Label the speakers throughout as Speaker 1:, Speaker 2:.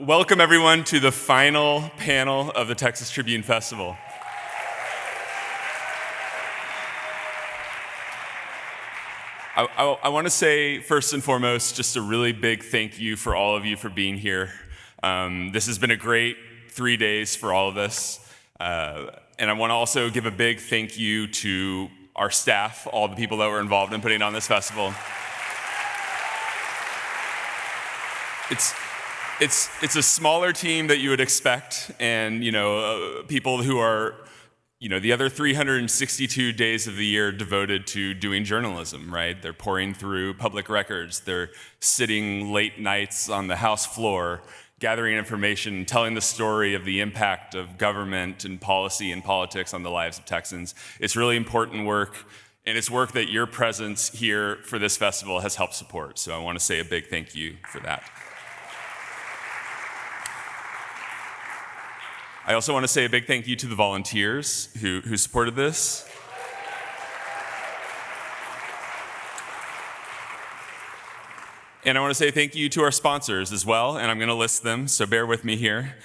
Speaker 1: Welcome everyone to the final panel of the Texas Tribune Festival. I want to say, first and foremost, just a really big thank you for all of you for being here. This has been a great 3 days for all of us. And I want to also give a big thank you to our staff, all the people that were involved in putting on this festival. It's a smaller team that you would expect, and people who are the other 362 days of the year devoted to doing journalism, right? They're pouring through public records. They're sitting late nights on the House floor, gathering information, telling the story of the impact of government and policy and politics on the lives of Texans. It's really important work, and it's work that your presence here for this festival has helped support. So I want to say a big thank you for that. I also want to say a big thank you to the volunteers who supported this. And I want to say thank you to our sponsors as well, and I'm going to list them, so bear with me here.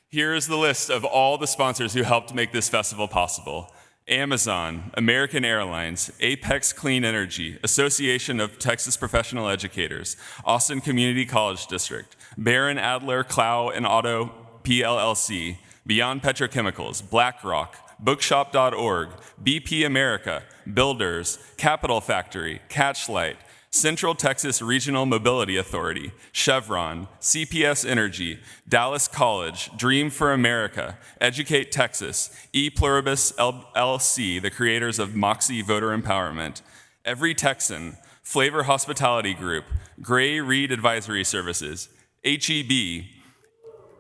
Speaker 1: Here is the list of all the sponsors who helped make this festival possible. Amazon, American Airlines, Apex Clean Energy, Association of Texas Professional Educators, Austin Community College District, Barron Adler Clow and Auto PLLC, Beyond Petrochemicals, BlackRock, Bookshop.org, BP America, Builders, Capital Factory, Catchlight, Central Texas Regional Mobility Authority, Chevron, CPS Energy, Dallas College, Dream for America, Educate Texas, ePluribus LLC, the creators of Moxie Voter Empowerment, Every Texan, Flavor Hospitality Group, Gray Reed Advisory Services, HEB,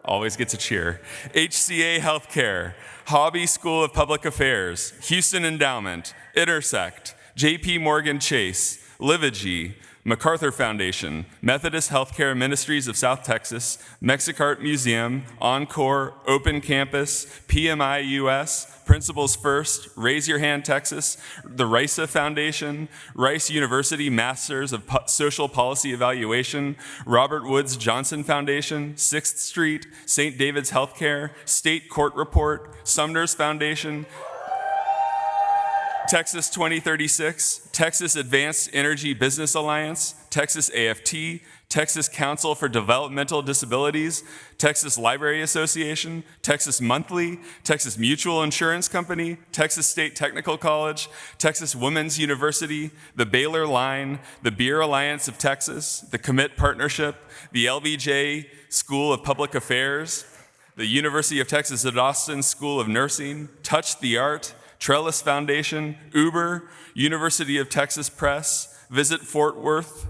Speaker 1: always gets a cheer, HCA Healthcare, Hobby School of Public Affairs, Houston Endowment, Intersect, JP Morgan Chase, Livigy, MacArthur Foundation, Methodist Healthcare Ministries of South Texas, Mexicart Museum, Encore, Open Campus, PMI US, Principals First, Raise Your Hand Texas, the RISA Foundation, Rice University Masters of Social Policy Evaluation, Robert Woods Johnson Foundation, 6th Street, St. David's Healthcare, State Court Report, Sumner's Foundation, Texas 2036, Texas Advanced Energy Business Alliance, Texas AFT, Texas Council for Developmental Disabilities, Texas Library Association, Texas Monthly, Texas Mutual Insurance Company, Texas State Technical College, Texas Women's University, the Baylor Line, the Beer Alliance of Texas, the Commit Partnership, the LBJ School of Public Affairs, the University of Texas at Austin School of Nursing, Touch the Art, Trellis Foundation, Uber, University of Texas Press, Visit Fort Worth,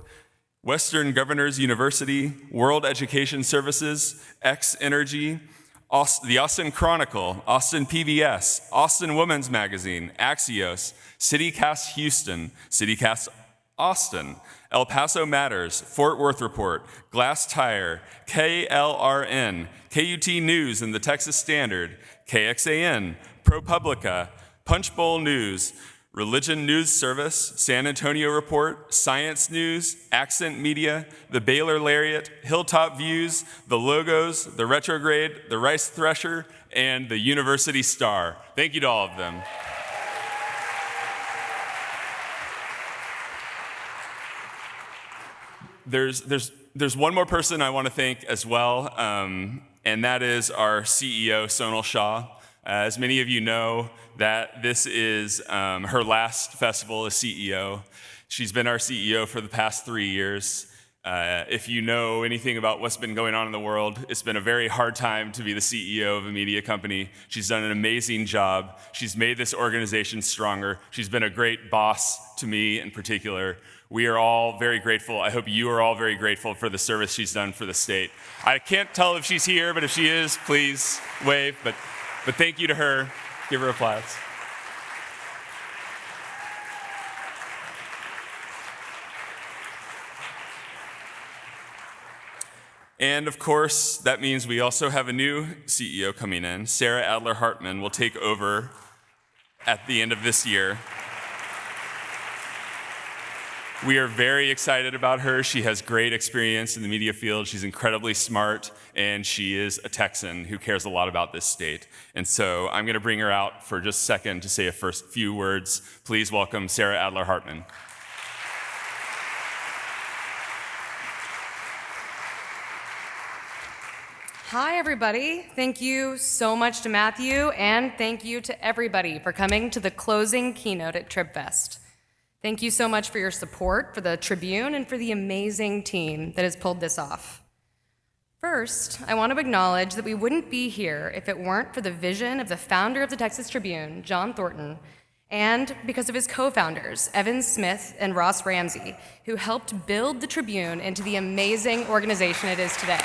Speaker 1: Western Governors University, World Education Services, X Energy, the Austin Chronicle, Austin PBS, Austin Women's Magazine, Axios, CityCast Houston, CityCast Austin, El Paso Matters, Fort Worth Report, Glass Tire, KLRN, KUT News and the Texas Standard, KXAN, ProPublica, Punchbowl News, Religion News Service, San Antonio Report, Science News, Accent Media, the Baylor Lariat, Hilltop Views, the Logos, the Retrograde, the Rice Thresher, and the University Star. Thank you to all of them. There's one more person I want to thank as well, and that is our CEO, Sonal Shah. As many of you know, that this is her last festival as CEO. She's been our CEO for the past 3 years. If you know anything about what's been going on in the world, it's been a very hard time to be the CEO of a media company. She's done an amazing job. She's made this organization stronger. She's been a great boss to me in particular. We are all very grateful. I hope you are all very grateful for the service she's done for the state. I can't tell if she's here, but if she is, please wave. But thank you to her. Give her applause. And of course, that means we also have a new CEO coming in. Sarah Adler Hartman will take over at the end of this year. We are very excited about her. She has great experience in the media field. She's incredibly smart, and she is a Texan who cares a lot about this state. And so I'm going to bring her out for just a second to say a first few words. Please welcome Sarah Adler-Hartman.
Speaker 2: Hi, everybody. Thank you so much to Matthew, and thank you to everybody for coming to the closing keynote at TribFest. Thank you so much for your support for the Tribune and for the amazing team that has pulled this off. First, I want to acknowledge that we wouldn't be here if it weren't for the vision of the founder of the Texas Tribune, John Thornton, and because of his co-founders, Evan Smith and Ross Ramsey, who helped build the Tribune into the amazing organization it is today.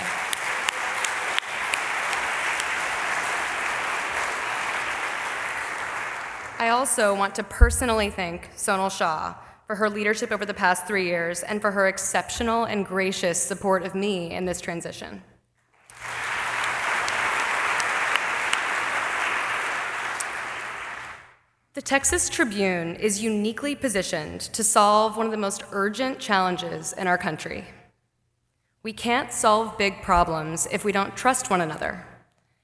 Speaker 2: I also want to personally thank Sonal Shah for her leadership over the past 3 years and for her exceptional and gracious support of me in this transition. The Texas Tribune is uniquely positioned to solve one of the most urgent challenges in our country. We can't solve big problems if we don't trust one another,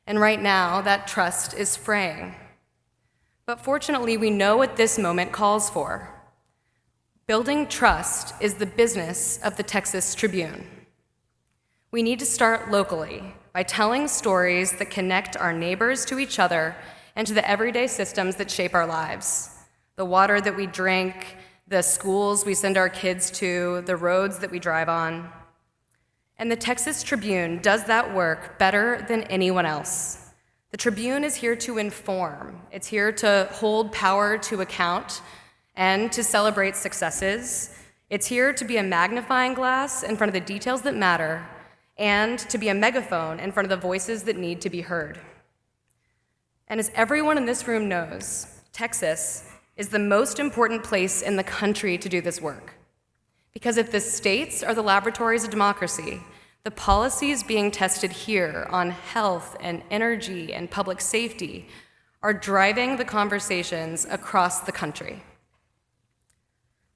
Speaker 2: and right now that trust is fraying. But fortunately, we know what this moment calls for. Building trust is the business of the Texas Tribune. We need to start locally by telling stories that connect our neighbors to each other and to the everyday systems that shape our lives. The water that we drink, the schools we send our kids to, the roads that we drive on. And the Texas Tribune does that work better than anyone else. The Tribune is here to inform. It's here to hold power to account and to celebrate successes. It's here to be a magnifying glass in front of the details that matter and to be a megaphone in front of the voices that need to be heard. And as everyone in this room knows, Texas is the most important place in the country to do this work. Because if the states are the laboratories of democracy, the policies being tested here on health and energy and public safety are driving the conversations across the country.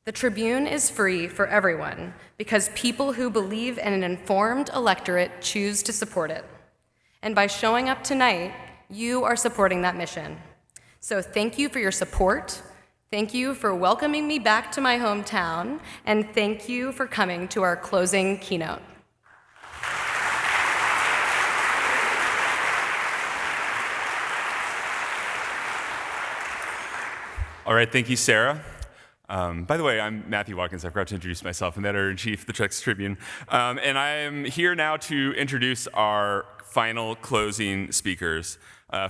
Speaker 2: The Tribune is free for everyone because people who believe in an informed electorate choose to support it. And by showing up tonight, you are supporting that mission. So thank you for your support. Thank you for welcoming me back to my hometown. And thank you for coming to our closing keynote.
Speaker 1: All right, thank you, Sarah. By the way, I'm Matthew Watkins. I forgot to introduce myself. I'm the editor-in-chief of the Texas Tribune. And I am here now to introduce our final closing speakers.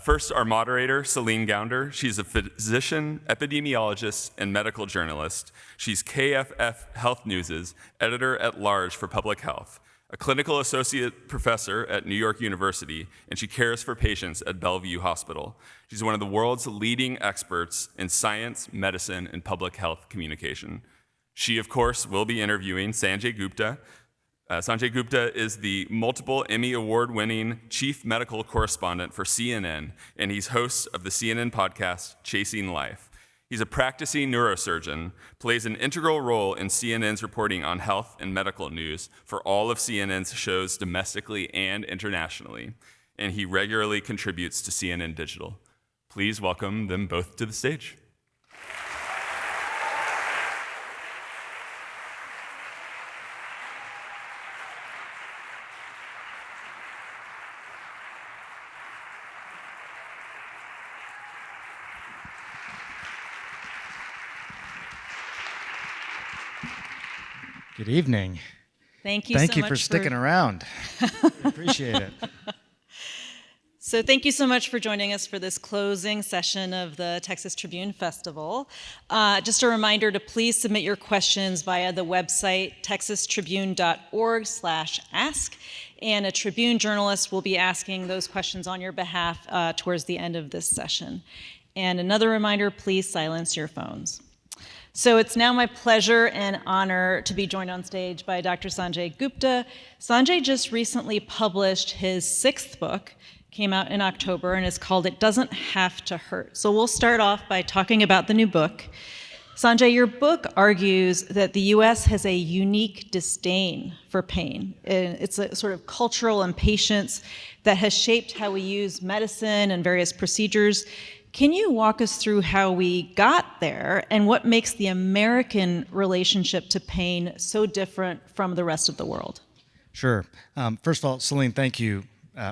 Speaker 1: First, our moderator, Celine Gounder. She's a physician, epidemiologist, and medical journalist. She's KFF Health News' editor-at-large for public health, a clinical associate professor at New York University, and she cares for patients at Bellevue Hospital. She's one of the world's leading experts in science, medicine, and public health communication. She, of course, will be interviewing Sanjay Gupta. Sanjay Gupta is the multiple Emmy Award-winning chief medical correspondent for CNN, and he's host of the CNN podcast, Chasing Life. He's a practicing neurosurgeon, plays an integral role in CNN's reporting on health and medical news for all of CNN's shows domestically and internationally, and he regularly contributes to CNN Digital. Please welcome them both to the stage.
Speaker 3: Good evening.
Speaker 4: Thank you so much.
Speaker 3: Thank you for sticking around. Appreciate it.
Speaker 4: So thank you so much for joining us for this closing session of the Texas Tribune Festival. Just a reminder to please submit your questions via the website texastribune.org/ask, and a Tribune journalist will be asking those questions on your behalf towards the end of this session. And another reminder, please silence your phones. So it's now my pleasure and honor to be joined on stage by Dr. Sanjay Gupta. Sanjay just recently published his 6th book, came out in October, and is called It Doesn't Have to Hurt. So we'll start off by talking about the new book. Sanjay, your book argues that the US has a unique disdain for pain. And it's a sort of cultural impatience that has shaped how we use medicine and various procedures. Can you walk us through how we got there and what makes the American relationship to pain so different from the rest of the world?
Speaker 3: Sure. First of all, Celine, thank you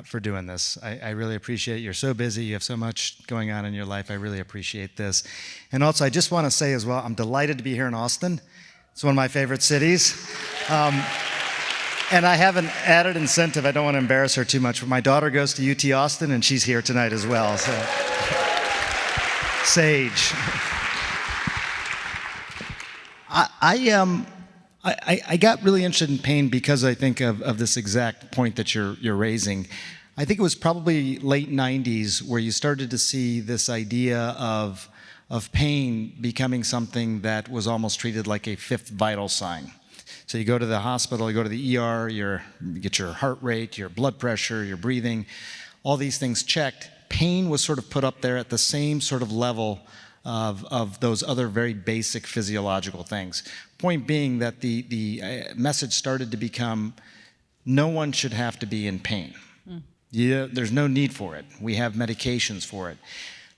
Speaker 3: for doing this. I really appreciate it. You're so busy. You have so much going on in your life. I really appreciate this. And also, I just want to say as well, I'm delighted to be here in Austin. It's one of my favorite cities. And I have an added incentive. I don't want to embarrass her too much, but my daughter goes to UT Austin, and she's here tonight as well. So, Sage. I got really interested in pain because I think of this exact point that you're raising. I think it was probably late 90s where you started to see this idea of pain becoming something that was almost treated like a fifth vital sign. So you go to the hospital, you go to the ER, you get your heart rate, your blood pressure, your breathing, all these things checked. Pain was sort of put up there at the same sort of level of those other very basic physiological things. Point being that the message started to become, no one should have to be in pain. There's no need for it. We have medications for it.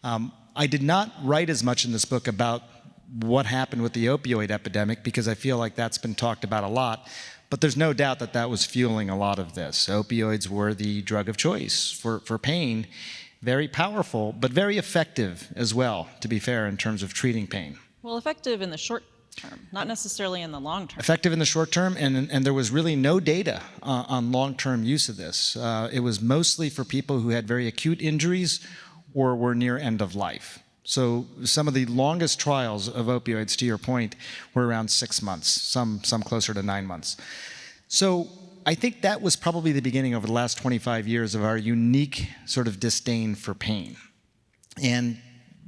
Speaker 3: I did not write as much in this book about what happened with the opioid epidemic because I feel like that's been talked about a lot, but there's no doubt that that was fueling a lot of this. Opioids were the drug of choice for pain. Very powerful, but very effective as well, to be fair, in terms of treating pain.
Speaker 4: Well, effective in the short term, not necessarily in the long term.
Speaker 3: Effective in the short term, and there was really no data on long-term use of this. It was mostly for people who had very acute injuries or were near end of life. So some of the longest trials of opioids, to your point, were around 6 months, some closer to 9 months. So I think that was probably the beginning over the last 25 years of our unique sort of disdain for pain. And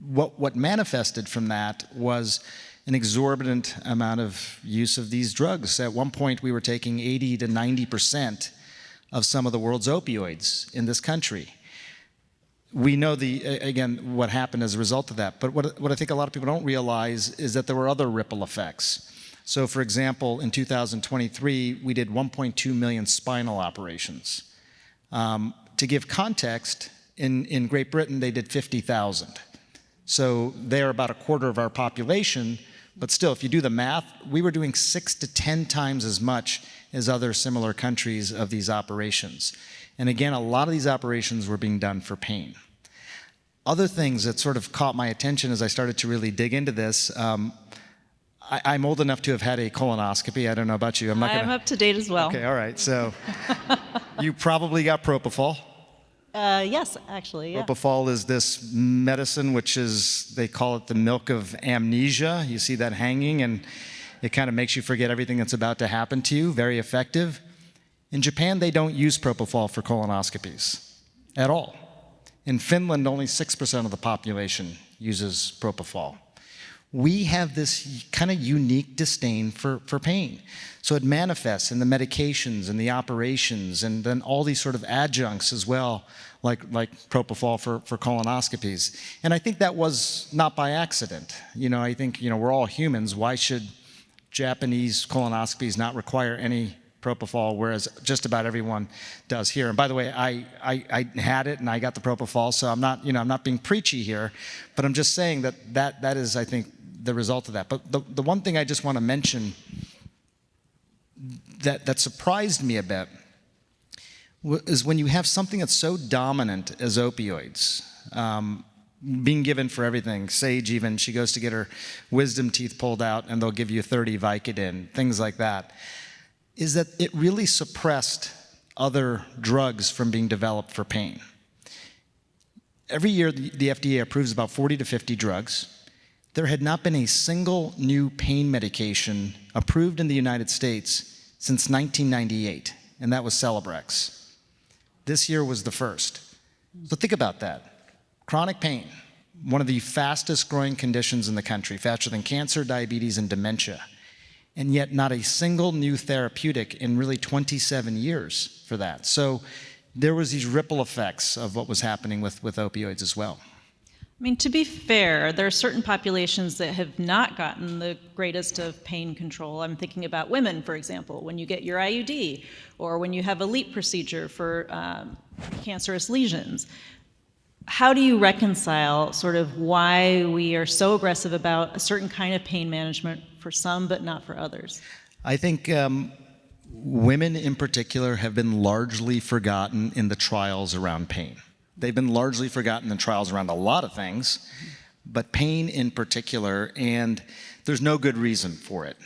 Speaker 3: what manifested from that was an exorbitant amount of use of these drugs. At one point, we were taking 80 to 90% of some of the world's opioids in this country. We know again, what happened as a result of that. But what I think a lot of people don't realize is that there were other ripple effects. So for example, in 2023, we did 1.2 million spinal operations. To give context, in Great Britain, they did 50,000. So they're about a quarter of our population, but still, if you do the math, we were doing 6 to 10 times as much as other similar countries of these operations. And again, a lot of these operations were being done for pain. Other things that sort of caught my attention as I started to really dig into this, I'm old enough to have had a colonoscopy. I don't know about you.
Speaker 4: I'm up to date as well.
Speaker 3: Okay, all right. So you probably got propofol.
Speaker 4: Yes, actually, yeah.
Speaker 3: Propofol is this medicine which is, they call it the milk of amnesia. You see that hanging and it kind of makes you forget everything that's about to happen to you. Very effective. In Japan, they don't use propofol for colonoscopies at all. In Finland, only 6% of the population uses propofol. We have this kind of unique disdain for pain. So it manifests in the medications and the operations and then all these sort of adjuncts as well, like propofol for colonoscopies. And I think that was not by accident. I think, we're all humans. Why should Japanese colonoscopies not require any propofol, whereas just about everyone does here? And by the way, I had it and I got the propofol, so I'm not, I'm not being preachy here, but I'm just saying that is, I think, the result of that. But the one thing I just want to mention that surprised me a bit is when you have something that's so dominant as opioids, being given for everything. Sage even, she goes to get her wisdom teeth pulled out and they'll give you 30 Vicodin, things like that, is that it really suppressed other drugs from being developed for pain. Every year, the FDA approves about 40 to 50 drugs. There had not been a single new pain medication approved in the United States since 1998, and that was Celebrex. This year was the first. So think about that. Chronic pain, one of the fastest growing conditions in the country, faster than cancer, diabetes, and dementia. And yet not a single new therapeutic in really 27 years for that. So there was these ripple effects of what was happening with opioids as well.
Speaker 4: I mean, to be fair, there are certain populations that have not gotten the greatest of pain control. I'm thinking about women, for example, when you get your IUD, or when you have a LEAP procedure for cancerous lesions. How do you reconcile sort of why we are so aggressive about a certain kind of pain management for some but not for others?
Speaker 3: I think women in particular have been largely forgotten in the trials around pain. They've been largely forgotten in trials around a lot of things, but pain in particular, and there's no good reason for it.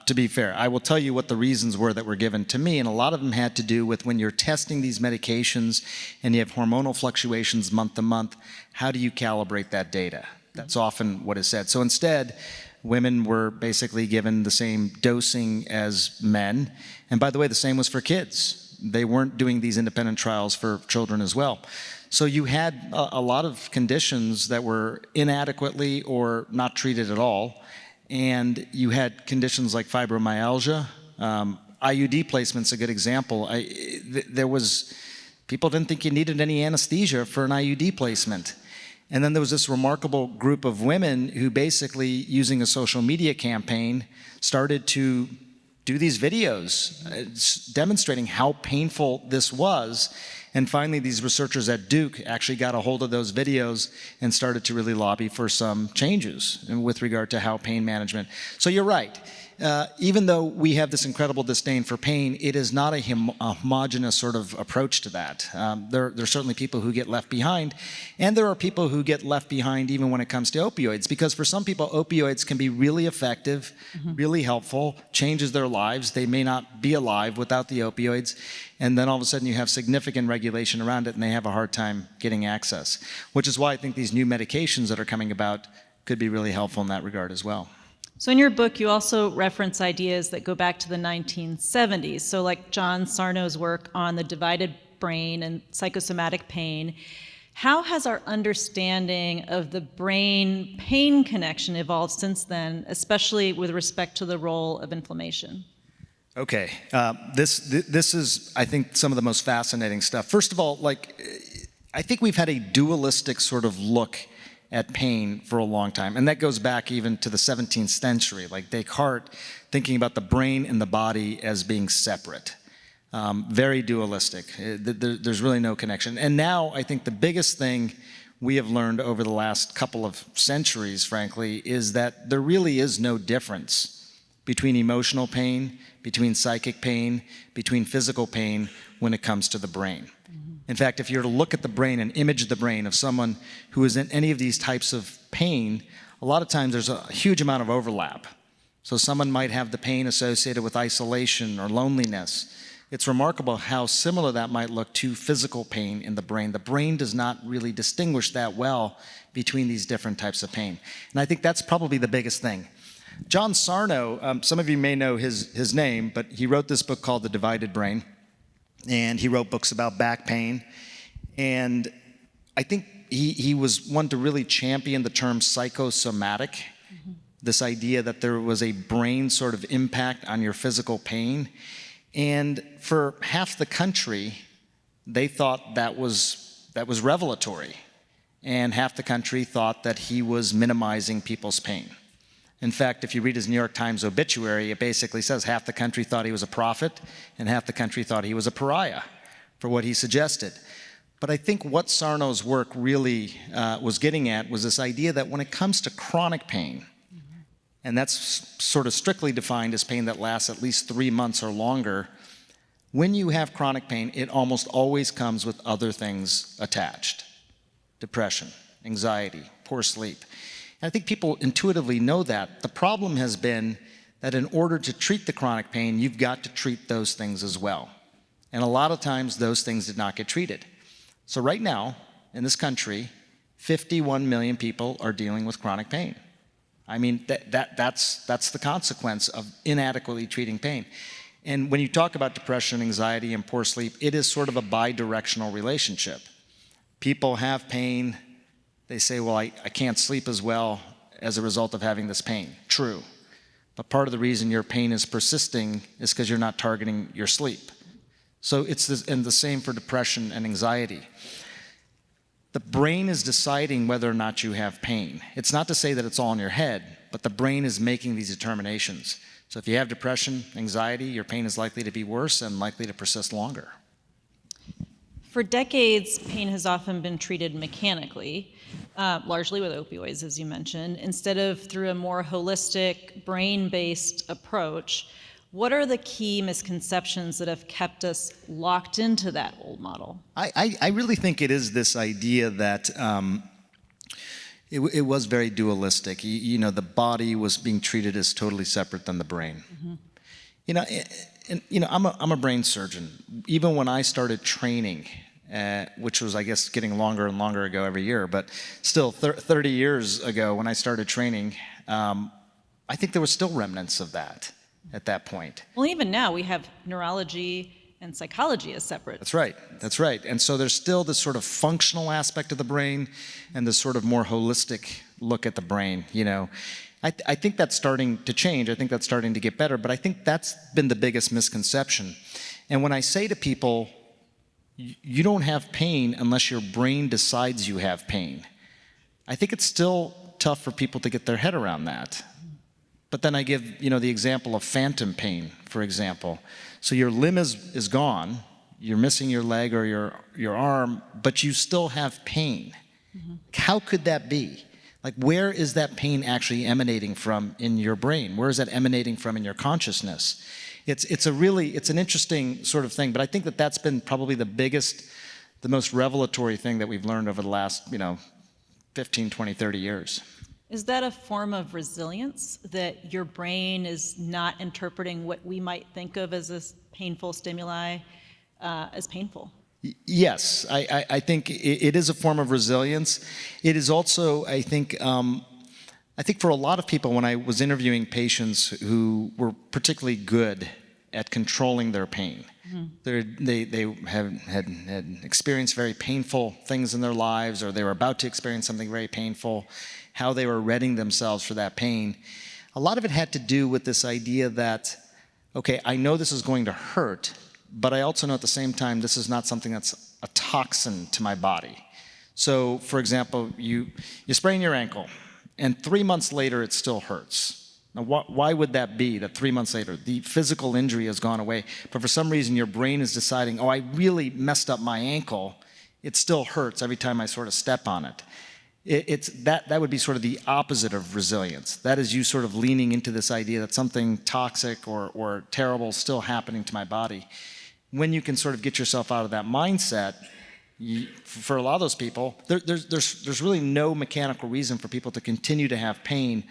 Speaker 3: To be fair, I will tell you what the reasons were that were given to me, and a lot of them had to do with when you're testing these medications and you have hormonal fluctuations month to month, how do you calibrate that data? That's often what is said. So instead, women were basically given the same dosing as men, and by the way, the same was for kids. They weren't doing these independent trials for children as well. So you had a lot of conditions that were inadequately or not treated at all. And you had conditions like fibromyalgia. IUD placement's a good example. People didn't think you needed any anesthesia for an IUD placement. And then there was this remarkable group of women who basically, using a social media campaign, started to do these videos demonstrating how painful this was. And finally, these researchers at Duke actually got a hold of those videos and started to really lobby for some changes with regard to how pain management. So you're right. Even though we have this incredible disdain for pain, it is not a homogenous sort of approach to that. There are certainly people who get left behind, and there are people who get left behind even when it comes to opioids, because for some people, opioids can be really effective, really helpful, changes their lives. They may not be alive without the opioids, and then all of a sudden you have significant regulation around it, and they have a hard time getting access, which is why I think these new medications that are coming about could be really helpful in that regard as well.
Speaker 4: So in your book, you also reference ideas that go back to the 1970s. So like John Sarno's work on the divided brain and psychosomatic pain. How has our understanding of the brain-pain connection evolved since then, especially with respect to the role of inflammation?
Speaker 3: Okay, this is, I think, some of the most fascinating stuff. First of all, I think we've had a dualistic sort of look at pain for a long time, and that goes back even to the 17th century, like Descartes thinking about the brain and the body as being separate. Very dualistic. There's really no connection. And now I think the biggest thing we have learned over the last couple of centuries, frankly, is that there really is no difference between emotional pain, between psychic pain, between physical pain when it comes to the brain. In fact, if you were to look at the brain and image the brain of someone who is in any of these types of pain, a lot of times there's a huge amount of overlap. So someone might have the pain associated with isolation or loneliness. It's remarkable how similar that might look to physical pain in the brain. The brain does not really distinguish that well between these different types of pain. And I think that's probably the biggest thing. John Sarno, some of you may know his name, but he wrote this book called The Divided Brain. And he wrote books about back pain. And I think he was one to really champion the term psychosomatic, this idea that there was a brain sort of impact on your physical pain. And for half the country, they thought that was revelatory. And half the country thought that he was minimizing people's pain. In fact, if you read his New York Times obituary, it basically says half the country thought he was a prophet and half the country thought he was a pariah for what he suggested. But I think what Sarno's work really was getting at was this idea that when it comes to chronic pain, and that's sort of strictly defined as pain that lasts at least 3 months or longer, when you have chronic pain, it almost always comes with other things attached. Depression, anxiety, poor sleep. I think people intuitively know that. The problem has been that in order to treat the chronic pain, you've got to treat those things as well. And a lot of times, those things did not get treated. So right now, in this country, 51 million people are dealing with chronic pain. I mean, that's the consequence of inadequately treating pain. And when you talk about depression, anxiety, and poor sleep, it is sort of a bi-directional relationship. People have pain. They say, well, I can't sleep as well as a result of having this pain. True. But part of the reason your pain is persisting is because you're not targeting your sleep. So it's this, and the same for depression and anxiety. the brain is deciding whether or not you have pain. It's not to say that it's all in your head, but the brain is making these determinations. So if you have depression, anxiety, your pain is likely to be worse and likely to persist longer.
Speaker 4: For decades, pain has often been treated mechanically, largely with opioids, as you mentioned, instead of through a more holistic, brain-based approach. What are the key misconceptions that have kept us locked into that old model?
Speaker 3: I really think it is this idea that it was very dualistic. You know, the body was being treated as totally separate than the brain. I'm a brain surgeon. Even when I started training, which was, I guess, getting longer and longer ago every year, but still 30 years ago when I started training, I think there was still remnants of that at that point.
Speaker 4: Well, even now we have neurology and psychology as separate.
Speaker 3: That's right. And so there's still this sort of functional aspect of the brain and this sort of more holistic look at the brain, you know. I think that's starting to change. I think that's starting to get better, but I think that's been the biggest misconception. And when I say to people, you don't have pain unless your brain decides you have pain, I think it's still tough for people to get their head around that. But then I give, the example of phantom pain, for example. So your limb is gone, you're missing your leg or your arm, but you still have pain. Mm-hmm. How could that be? Like, where is that pain actually emanating from in your brain? Where is that emanating from in your consciousness? It's an interesting sort of thing, but I think that's been probably the most revelatory thing that we've learned over the last, 15, 20, 30 years.
Speaker 4: Is that a form of resilience, that your brain is not interpreting what we might think of as a painful stimuli as painful?
Speaker 3: Yes, I think it is a form of resilience. It is also, I think for a lot of people, when I was interviewing patients who were particularly good at controlling their pain, mm-hmm. they had experienced very painful things in their lives, or they were about to experience something very painful, how they were readying themselves for that pain. A lot of it had to do with this idea that, okay, I know this is going to hurt, but I also know at the same time this is not something that's a toxin to my body. So, for example, you sprain your ankle, and 3 months later it still hurts. Now, why would that be, that 3 months later? The physical injury has gone away, but for some reason your brain is deciding, I really messed up my ankle. It still hurts every time I sort of step on it. That would be sort of the opposite of resilience. That is you sort of leaning into this idea that something toxic or terrible is still happening to my body. When you can sort of get yourself out of that mindset, for a lot of those people, there's really no mechanical reason for people to continue to have pain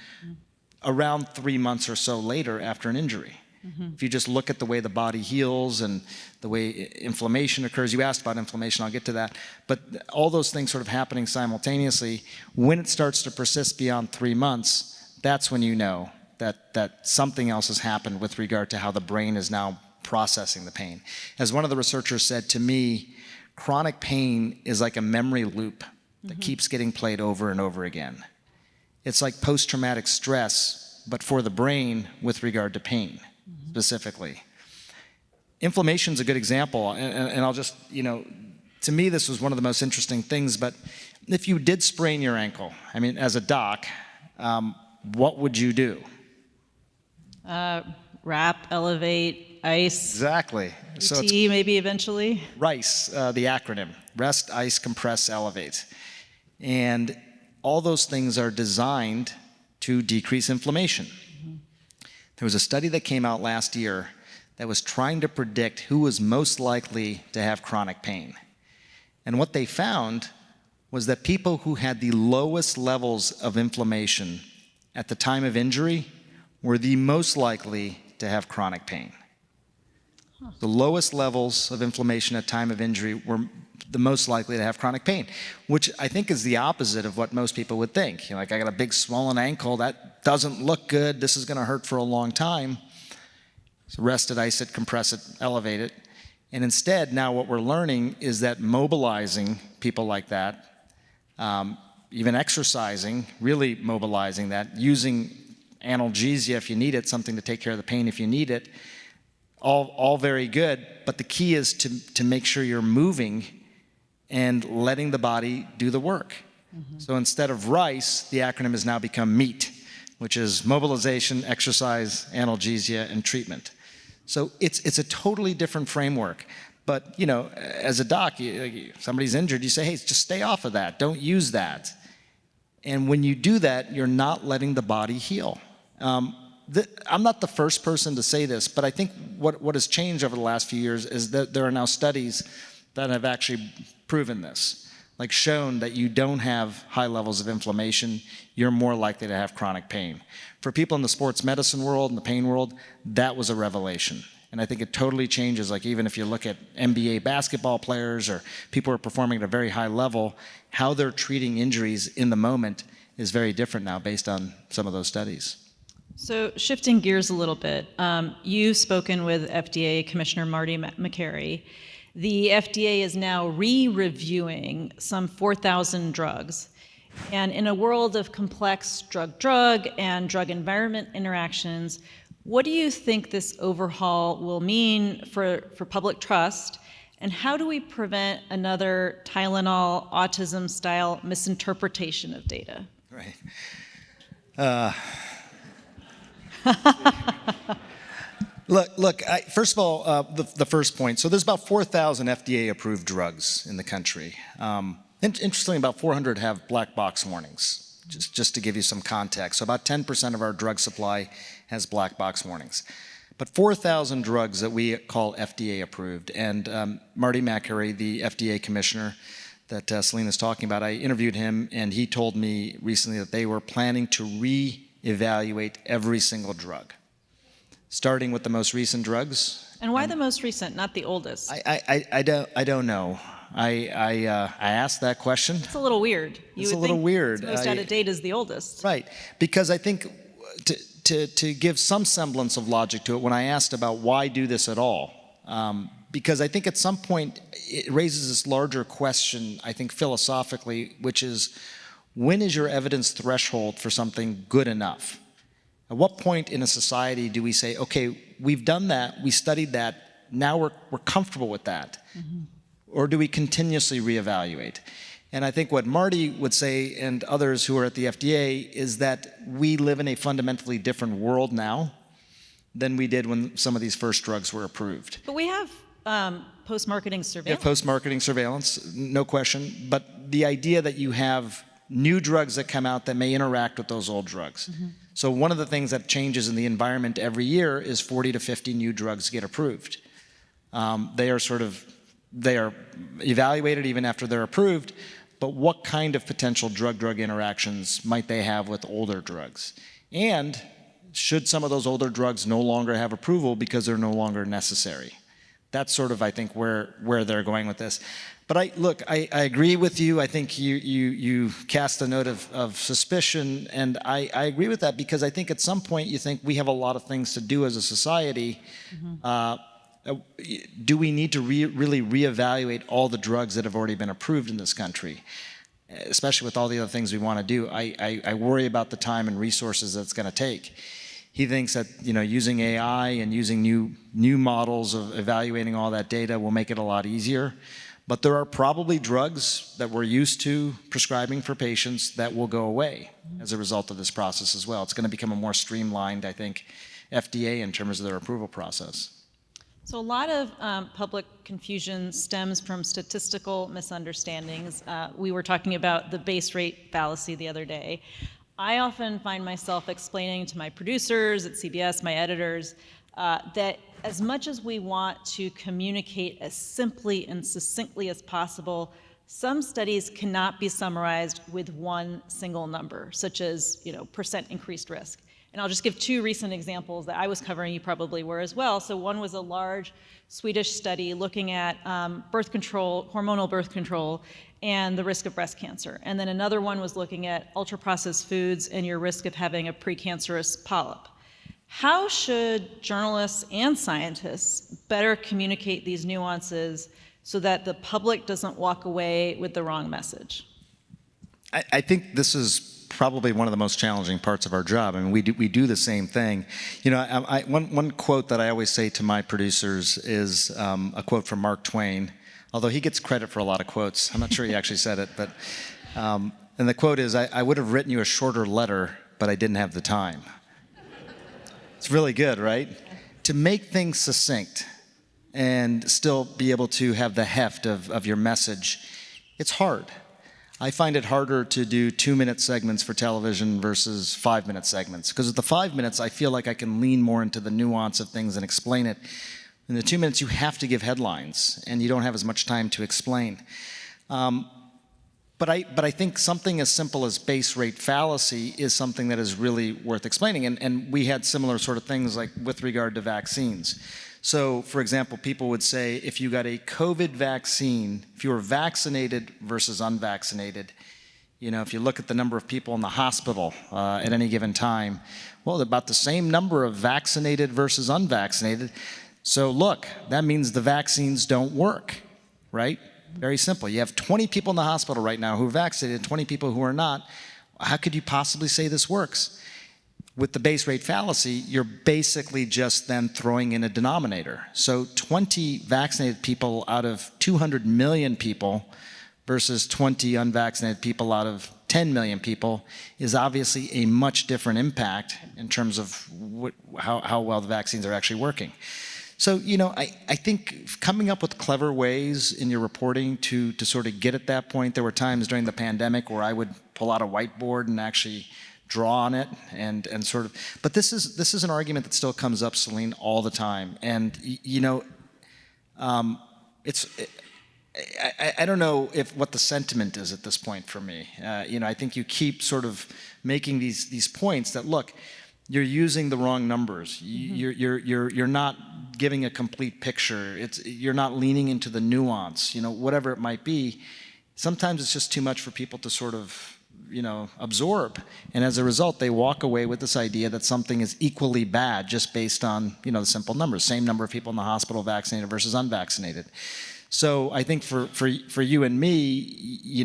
Speaker 3: around 3 months or so later after an injury. Mm-hmm. If you just look at the way the body heals and the way inflammation occurs, you asked about inflammation, I'll get to that, but all those things sort of happening simultaneously, when it starts to persist beyond 3 months, that's when you know that something else has happened with regard to how the brain is now processing the pain. As one of the researchers said to me, chronic pain is like a memory loop that keeps getting played over and over again. It's like post-traumatic stress, but for the brain with regard to pain. Specifically. Inflammation's a good example, and I'll just, to me this was one of the most interesting things, but if you did sprain your ankle, as a doc, what would you do?
Speaker 4: Wrap, elevate, ice.
Speaker 3: Exactly.
Speaker 4: So maybe eventually?
Speaker 3: RICE, the acronym, rest, ice, compress, elevate. And all those things are designed to decrease inflammation. There was a study that came out last year that was trying to predict who was most likely to have chronic pain. And what they found was that people who had the lowest levels of inflammation at the time of injury were the most likely to have chronic pain. The lowest levels of inflammation at time of injury were the most likely to have chronic pain, which I think is the opposite of what most people would think. I got a big swollen ankle, that doesn't look good, this is gonna hurt for a long time. So rest it, ice it, compress it, elevate it. And instead, now what we're learning is that mobilizing people like that, even exercising, really mobilizing that, using analgesia if you need it, something to take care of the pain if you need it, all very good, but the key is to make sure you're moving and letting the body do the work. So instead of RICE, the acronym has now become MEAT, which is mobilization, exercise, analgesia, and treatment. So it's a totally different framework. But, you know, as a doc, somebody's injured, you say, hey, just stay off of that. Don't use that. And when you do that, you're not letting the body heal. I'm not the first person to say this, but I think what has changed over the last few years is that there are now studies that have actually proven this, like shown that you don't have high levels of inflammation, you're more likely to have chronic pain. For people in the sports medicine world and the pain world, that was a revelation. And I think it totally changes, like even if you look at NBA basketball players or people who are performing at a very high level, how they're treating injuries in the moment is very different now based on some of those studies.
Speaker 4: So shifting gears a little bit, you've spoken with FDA Commissioner Marty Makary. The FDA is now re-reviewing some 4,000 drugs. And in a world of complex drug-drug and drug-environment interactions, what do you think this overhaul will mean for public trust? And how do we prevent another Tylenol autism-style misinterpretation of data?
Speaker 3: Right. Look. First of all, the first point. So there's about 4,000 FDA-approved drugs in the country. Interestingly, about 400 have black box warnings. Just to give you some context, so about 10% of our drug supply has black box warnings. But 4,000 drugs that we call FDA-approved, and Marty Makary, the FDA commissioner that Celine is talking about, I interviewed him, and he told me recently that they were planning to re-evaluate every single drug, starting with the most recent drugs.
Speaker 4: And why the most recent, not the oldest?
Speaker 3: I don't know. I asked that question.
Speaker 4: It's a little weird.
Speaker 3: It's a little weird.
Speaker 4: The most out of date is the oldest.
Speaker 3: Right, because I think to give some semblance of logic to it, when I asked about why do this at all, because I think at some point it raises this larger question, I think philosophically, which is, when is your evidence threshold for something good enough? At what point in a society do we say, okay, we've done that, we studied that, now we're comfortable with that? Or do we continuously reevaluate? And I think what Marty would say, and others who are at the FDA, is that we live in a fundamentally different world now than we did when some of these first drugs were approved.
Speaker 4: But we have post-marketing surveillance.
Speaker 3: We have post-marketing surveillance, no question. But the idea that you have new drugs that come out that may interact with those old drugs. So one of the things that changes in the environment every year is 40 to 50 new drugs get approved. They are evaluated even after they're approved, but what kind of potential drug-drug interactions might they have with older drugs? And should some of those older drugs no longer have approval because they're no longer necessary? That's sort of, I think, where they're going with this. But I agree with you. I think you cast a note of suspicion, and I agree with that, because I think at some point you think we have a lot of things to do as a society. Do we need to really reevaluate all the drugs that have already been approved in this country, especially with all the other things we want to do? I worry about the time and resources that it's going to take. He thinks that using AI and using new models of evaluating all that data will make it a lot easier. But there are probably drugs that we're used to prescribing for patients that will go away as a result of this process as well. It's going to become a more streamlined, I think, FDA in terms of their approval process.
Speaker 4: So a lot of public confusion stems from statistical misunderstandings. We were talking about the base rate fallacy the other day. I often find myself explaining to my producers at CBS, my editors, that as much as we want to communicate as simply and succinctly as possible, some studies cannot be summarized with one single number, such as percent increased risk. And I'll just give two recent examples that I was covering, you probably were as well. So one was a large Swedish study looking at birth control, hormonal birth control, and the risk of breast cancer. And then another one was looking at ultra-processed foods and your risk of having a precancerous polyp. How should journalists and scientists better communicate these nuances so that the public doesn't walk away with the wrong message?
Speaker 3: I think this is probably one of the most challenging parts of our job. I mean, we do the same thing. One quote that I always say to my producers is a quote from Mark Twain. although he gets credit for a lot of quotes. I'm not sure he actually said it, but, and the quote is, I would have written you a shorter letter, but I didn't have the time. It's really good, right? To make things succinct and still be able to have the heft of your message, it's hard. I find it harder to do 2-minute segments for television versus 5-minute segments. Because with the 5 minutes, I feel like I can lean more into the nuance of things and explain it. In the 2 minutes, you have to give headlines, and you don't have as much time to explain. But I think something as simple as base rate fallacy is something that is really worth explaining. And we had similar sort of things like with regard to vaccines. So, for example, people would say if you got a COVID vaccine, if you were vaccinated versus unvaccinated, if you look at the number of people in the hospital at any given time, well, about the same number of vaccinated versus unvaccinated. So look, that means the vaccines don't work, right? Very simple. You have 20 people in the hospital right now who are vaccinated, 20 people who are not. How could you possibly say this works? With the base rate fallacy, you're basically just then throwing in a denominator. So 20 vaccinated people out of 200 million people versus 20 unvaccinated people out of 10 million people is obviously a much different impact in terms of how well the vaccines are actually working. So, I think coming up with clever ways in your reporting to sort of get at that point, there were times during the pandemic where I would pull out a whiteboard and actually draw on it and sort of, but this is an argument that still comes up, Celine, all the time. And, I don't know what the sentiment is at this point for me. I think you keep sort of making these points that, look, you're using the wrong numbers. You're not giving a complete picture. You're not leaning into the nuance, whatever it might be. Sometimes it's just too much for people to sort of, absorb. And as a result, they walk away with this idea that something is equally bad just based on, the simple numbers. Same number of people in the hospital vaccinated versus unvaccinated. So I think for you and me,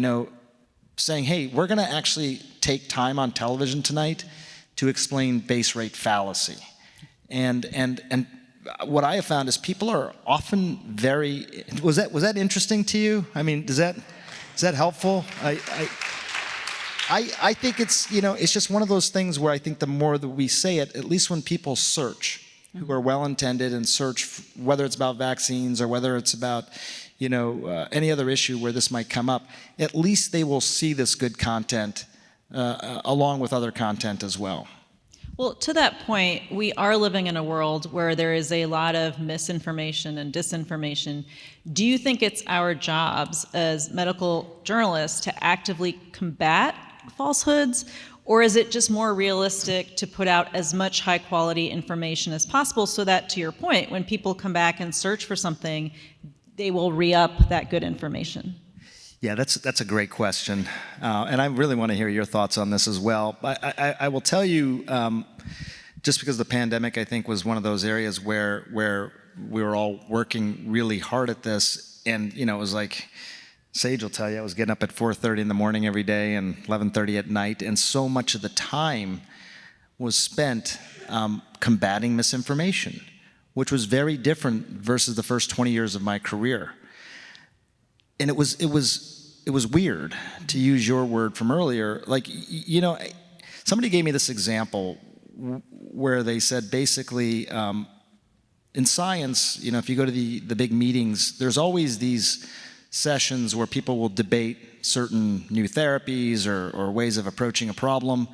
Speaker 3: saying, hey, we're going to actually take time on television tonight to explain base rate fallacy. And what I have found is people are often very, was that interesting to you? I mean, is that helpful? I think it's, it's just one of those things where I think the more that we say it, at least when people search, who are well-intended and search, whether it's about vaccines or whether it's about, any other issue where this might come up, at least they will see this good content along with other content as well.
Speaker 4: Well, to that point, we are living in a world where there is a lot of misinformation and disinformation. Do you think it's our jobs as medical journalists to actively combat falsehoods, or is it just more realistic to put out as much high-quality information as possible so that, to your point, when people come back and search for something, they will re-up that good information?
Speaker 3: Yeah, that's a great question, and I really want to hear your thoughts on this as well. I will tell you, just because the pandemic, I think, was one of those areas where we were all working really hard at this, and it was like, Sage will tell you, I was getting up at 4:30 in the morning every day and 11:30 at night, and so much of the time was spent combating misinformation, which was very different versus the first 20 years of my career. And it was weird, to use your word from earlier. Like, somebody gave me this example where they said basically, in science, if you go to the big meetings, there's always these sessions where people will debate certain new therapies or ways of approaching a problem,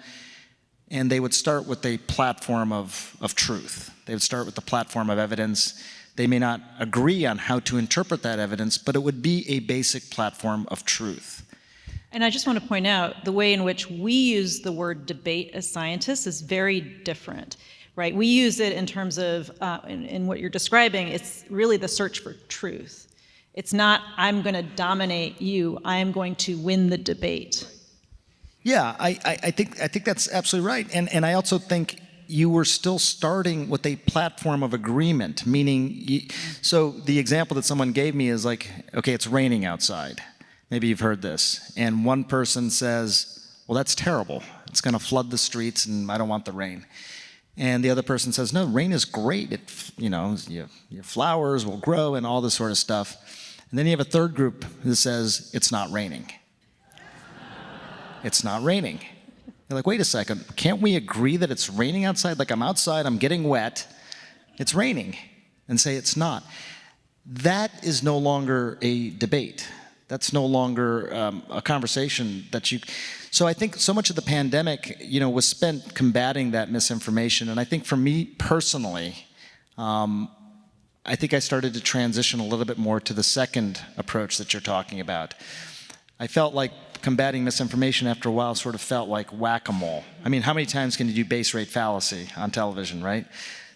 Speaker 3: and they would start with a platform of truth. They would start with the platform of evidence. They may not agree on how to interpret that evidence, but it would be a basic platform of truth.
Speaker 4: And I just want to point out, the way in which we use the word debate as scientists is very different, right? We use it in terms of, in what you're describing, it's really the search for truth. It's not, I'm going to dominate you, I am going to win the debate.
Speaker 3: Yeah, I think that's absolutely right. And I also think you were still starting with a platform of agreement, meaning, so the example that someone gave me is like, okay, it's raining outside. Maybe you've heard this. And one person says, well, that's terrible. It's going to flood the streets and I don't want the rain. And the other person says, no, rain is great. Your flowers will grow and all this sort of stuff. And then you have a third group that says, it's not raining. It's not raining. You're like, wait a second, can't we agree that it's raining outside? Like I'm outside, I'm getting wet, it's raining, and say it's not. That is no longer a debate. That's no longer a conversation that you... So I think so much of the pandemic, was spent combating that misinformation. And I think for me personally, I think I started to transition a little bit more to the second approach that you're talking about. I felt like combating misinformation after a while sort of felt like whack-a-mole. I mean, how many times can you do base rate fallacy on television, right?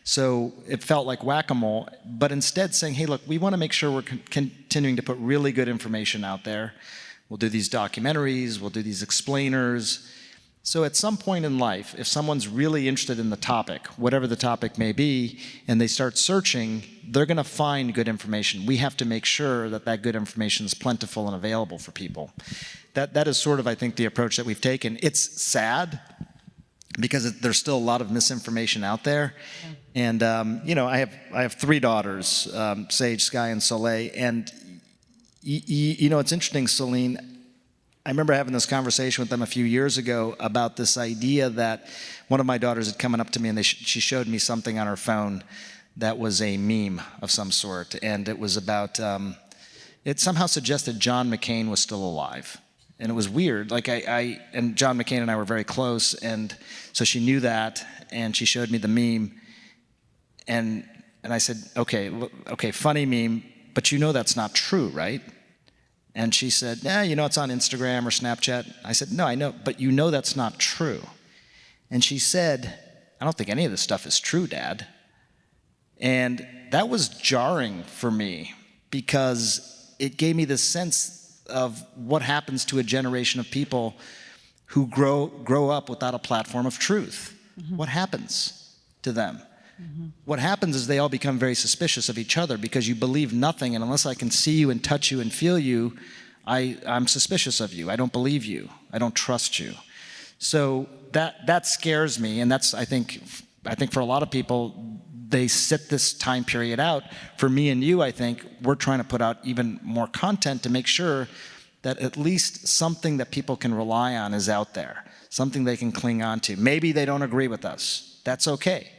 Speaker 3: So it felt like whack-a-mole, but instead saying, hey, look, we want to make sure we're continuing to put really good information out there. We'll do these documentaries, we'll do these explainers. So at some point in life, if someone's really interested in the topic, whatever the topic may be, and they start searching, they're going to find good information. We have to make sure that that good information is plentiful and available for people. That is sort of, I think, the approach that we've taken. It's sad because there's still a lot of misinformation out there. Yeah. And, I have three daughters, Sage, Sky, and Soleil. And, it's interesting, Celine, I remember having this conversation with them a few years ago about this idea that one of my daughters had come up to me and she showed me something on her phone that was a meme of some sort. And it was about, it somehow suggested John McCain was still alive. And it was weird. Like and John McCain and I were very close, and so she knew that, and she showed me the meme, and I said, okay, funny meme, but that's not true, right? And she said, yeah, it's on Instagram or Snapchat. I said, no, I know, but that's not true. And she said, I don't think any of this stuff is true, Dad. And that was jarring for me because it gave me this sense of what happens to a generation of people who grow up without a platform of truth. Mm-hmm. What happens to them? Mm-hmm. What happens is they all become very suspicious of each other because you believe nothing, and unless I can see you and touch you and feel you, I'm suspicious of you. I don't believe you. I don't trust you. So that scares me, and that's I think for a lot of people, they sit this time period out. For me and you, I think we're trying to put out even more content to make sure that at least something that people can rely on is out there, something they can cling on to. Maybe they don't agree with us. That's okay.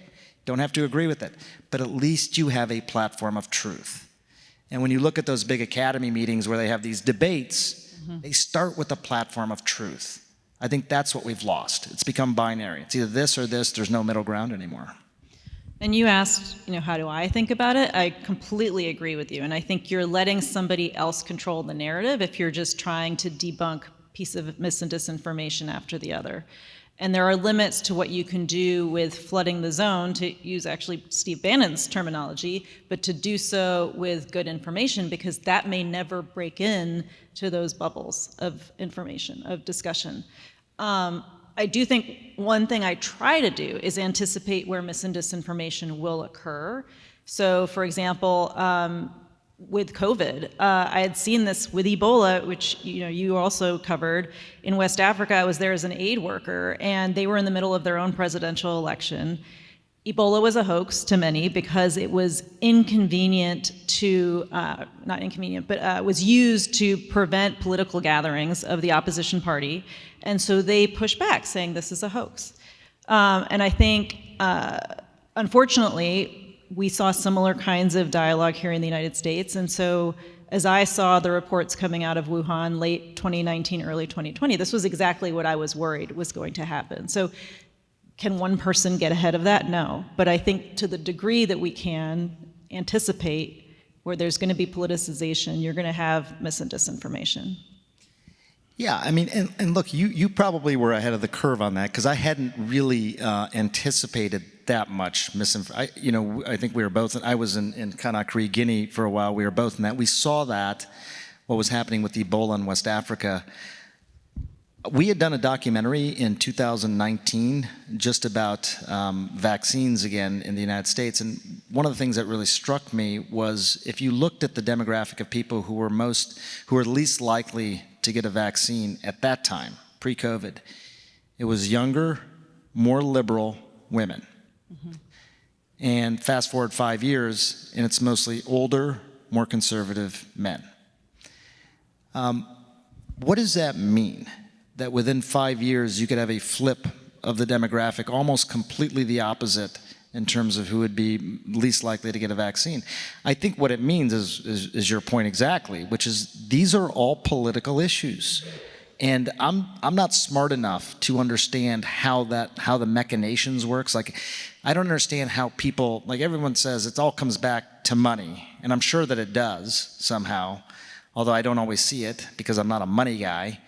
Speaker 3: Don't have to agree with it. But at least you have a platform of truth. And when you look at those big academy meetings where they have these debates, mm-hmm. they start with a platform of truth. I think that's what we've lost. It's become binary. It's either this or this. There's no middle ground anymore.
Speaker 4: And you asked, how do I think about it? I completely agree with you. And I think you're letting somebody else control the narrative if you're just trying to debunk a piece of mis and disinformation after the other. And there are limits to what you can do with flooding the zone, to use actually Steve Bannon's terminology, but to do so with good information, because that may never break in to those bubbles of information, of discussion. I do think one thing I try to do is anticipate where mis and disinformation will occur. So, for example, with COVID, I had seen this with Ebola, which you also covered. In West Africa, I was there as an aid worker, and they were in the middle of their own presidential election. Ebola was a hoax to many because it was inconvenient to, not inconvenient, but was used to prevent political gatherings of the opposition party. And so they pushed back, saying this is a hoax. And I think, unfortunately, we saw similar kinds of dialogue here in the United States. And so as I saw the reports coming out of Wuhan late 2019, early 2020, this was exactly what I was worried was going to happen. So can one person get ahead of that? No. But I think to the degree that we can anticipate where there's going to be politicization, you're going to have mis and disinformation.
Speaker 3: Yeah, I mean, and look, you probably were ahead of the curve on that because I hadn't really anticipated that much misinformation. I think we were both, I was in Conakry, Guinea for a while, we were both in that. We saw that, what was happening with Ebola in West Africa. We had done a documentary in 2019 just about vaccines again in the United States, and one of the things that really struck me was if you looked at the demographic of people who were least likely to get a vaccine at that time, pre-COVID, it was younger, more liberal women. Mm-hmm. And fast forward 5 years, and it's mostly older, more conservative men. What does that mean? That within 5 years you could have a flip of the demographic, almost completely the opposite in terms of who would be least likely to get a vaccine. I think what it means is your point exactly, which is these are all political issues. And I'm not smart enough to understand how the machinations works. Like, I don't understand how people, like everyone says, it all comes back to money. And I'm sure that it does somehow, although I don't always see it because I'm not a money guy.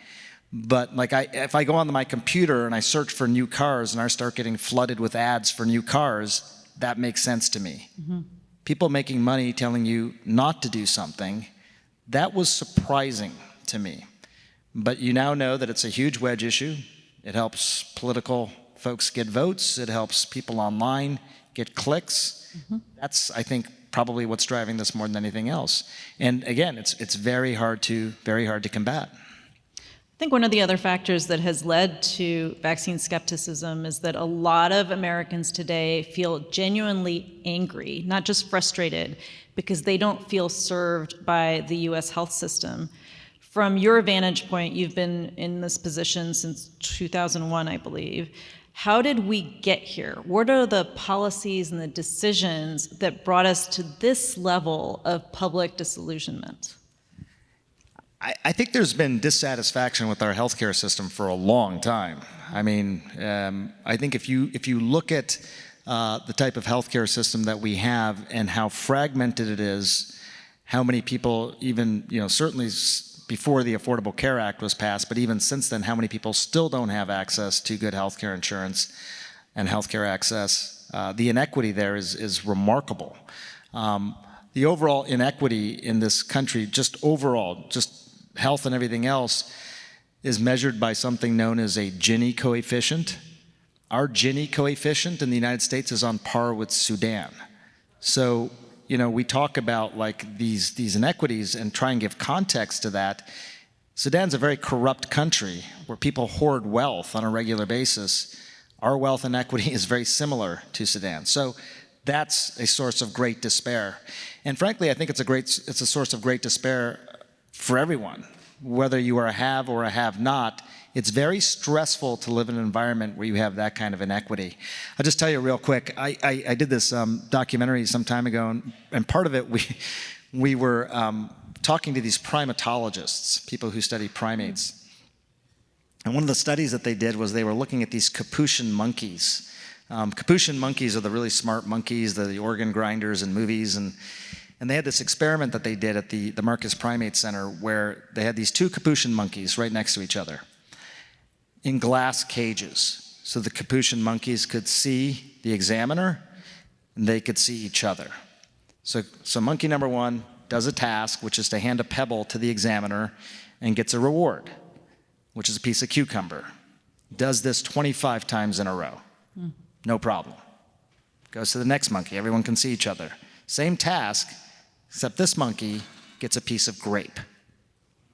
Speaker 3: But like if I go onto my computer and I search for new cars and I start getting flooded with ads for new cars, that makes sense to me. Mm-hmm. People making money telling you not to do something, that was surprising to me. But you now know that it's a huge wedge issue. It helps political folks get votes. It helps people online get clicks. Mm-hmm. That's, I think, probably what's driving this more than anything else. And again, it's very hard to combat.
Speaker 4: I think one of the other factors that has led to vaccine skepticism is that a lot of Americans today feel genuinely angry, not just frustrated, because they don't feel served by the US health system. From your vantage point, you've been in this position since 2001, I believe. How did we get here? What are the policies and the decisions that brought us to this level of public disillusionment?
Speaker 3: I think there's been dissatisfaction with our healthcare system for a long time. I mean, I think if you look at the type of healthcare system that we have and how fragmented it is, how many people even, certainly before the Affordable Care Act was passed, but even since then, how many people still don't have access to good healthcare insurance and healthcare access. The inequity there is remarkable. The overall inequity in this country, just health and everything else, is measured by something known as a Gini coefficient. Our Gini coefficient in the United States is on par with Sudan. So, we talk about like these inequities and try and give context to that. Sudan's a very corrupt country where people hoard wealth on a regular basis. Our wealth inequity is very similar to Sudan. So that's a source of great despair. And frankly, I think it's a source of great despair for everyone, whether you are a have or a have not. It's very stressful to live in an environment where you have that kind of inequity. I'll just tell you real quick, I did this documentary some time ago, and part of it, we were talking to these primatologists, people who study primates. And one of the studies that they did was they were looking at these Capuchin monkeys. Capuchin monkeys are the really smart monkeys, the organ grinders in movies, and they had this experiment that they did at the Marcus Primate Center where they had these two Capuchin monkeys right next to each other in glass cages. So the Capuchin monkeys could see the examiner and they could see each other. So monkey number one does a task, which is to hand a pebble to the examiner and gets a reward, which is a piece of cucumber. Does this 25 times in a row. No problem. Goes to the next monkey. Everyone can see each other. Same task, except this monkey gets a piece of grape.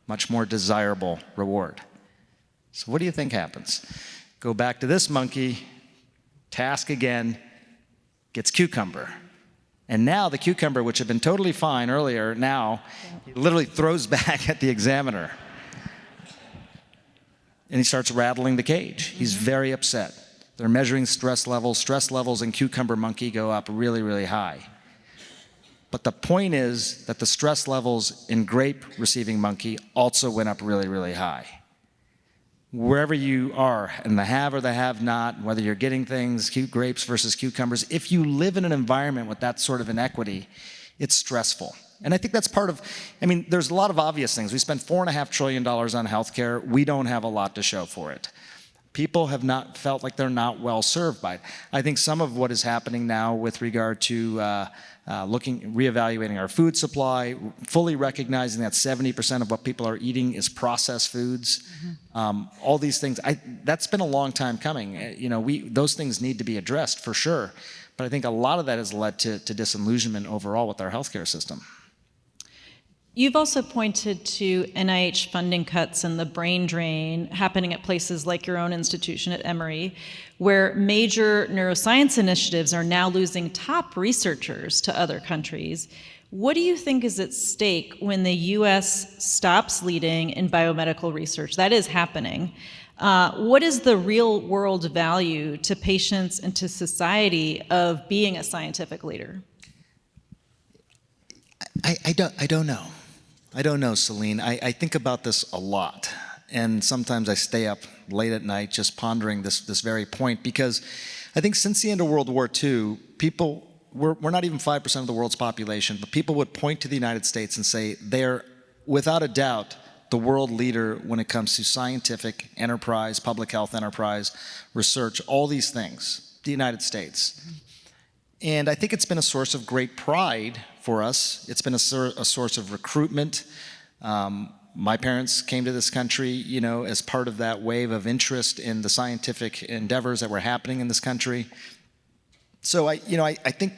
Speaker 3: Much more desirable reward. So what do you think happens? Go back to this monkey, task again, gets cucumber. And now the cucumber, which had been totally fine earlier, now he literally throws back at the examiner. And he starts rattling the cage. He's very upset. They're measuring stress levels. Stress levels in cucumber monkey go up really, really high. But the point is that the stress levels in grape receiving monkey also went up really, really high. Wherever you are, in the have or the have not, whether you're getting things, grapes versus cucumbers, if you live in an environment with that sort of inequity, it's stressful. And I think that's part of, there's a lot of obvious things. We spend $4.5 trillion on healthcare. We don't have a lot to show for it. People have not felt like they're not well served by it. I think some of what is happening now with regard to reevaluating our food supply, fully recognizing that 70% of what people are eating is processed foods, all these things, that's been a long time coming. Those things need to be addressed for sure. But I think a lot of that has led to disillusionment overall with our healthcare system.
Speaker 4: You've also pointed to NIH funding cuts and the brain drain happening at places like your own institution at Emory, where major neuroscience initiatives are now losing top researchers to other countries. What do you think is at stake when the U.S. stops leading in biomedical research? That is happening. What is the real world value to patients and to society of being a scientific leader?
Speaker 3: I don't know. I don't know, Celine. I think about this a lot. And sometimes I stay up late at night just pondering this very point, because I think since the end of World War II, we're not even 5% of the world's population, but people would point to the United States and say they're, without a doubt, the world leader when it comes to scientific enterprise, public health enterprise, research, all these things, the United States. And I think it's been a source of great pride for us. It's been a source of recruitment. My parents came to this country, as part of that wave of interest in the scientific endeavors that were happening in this country. So I think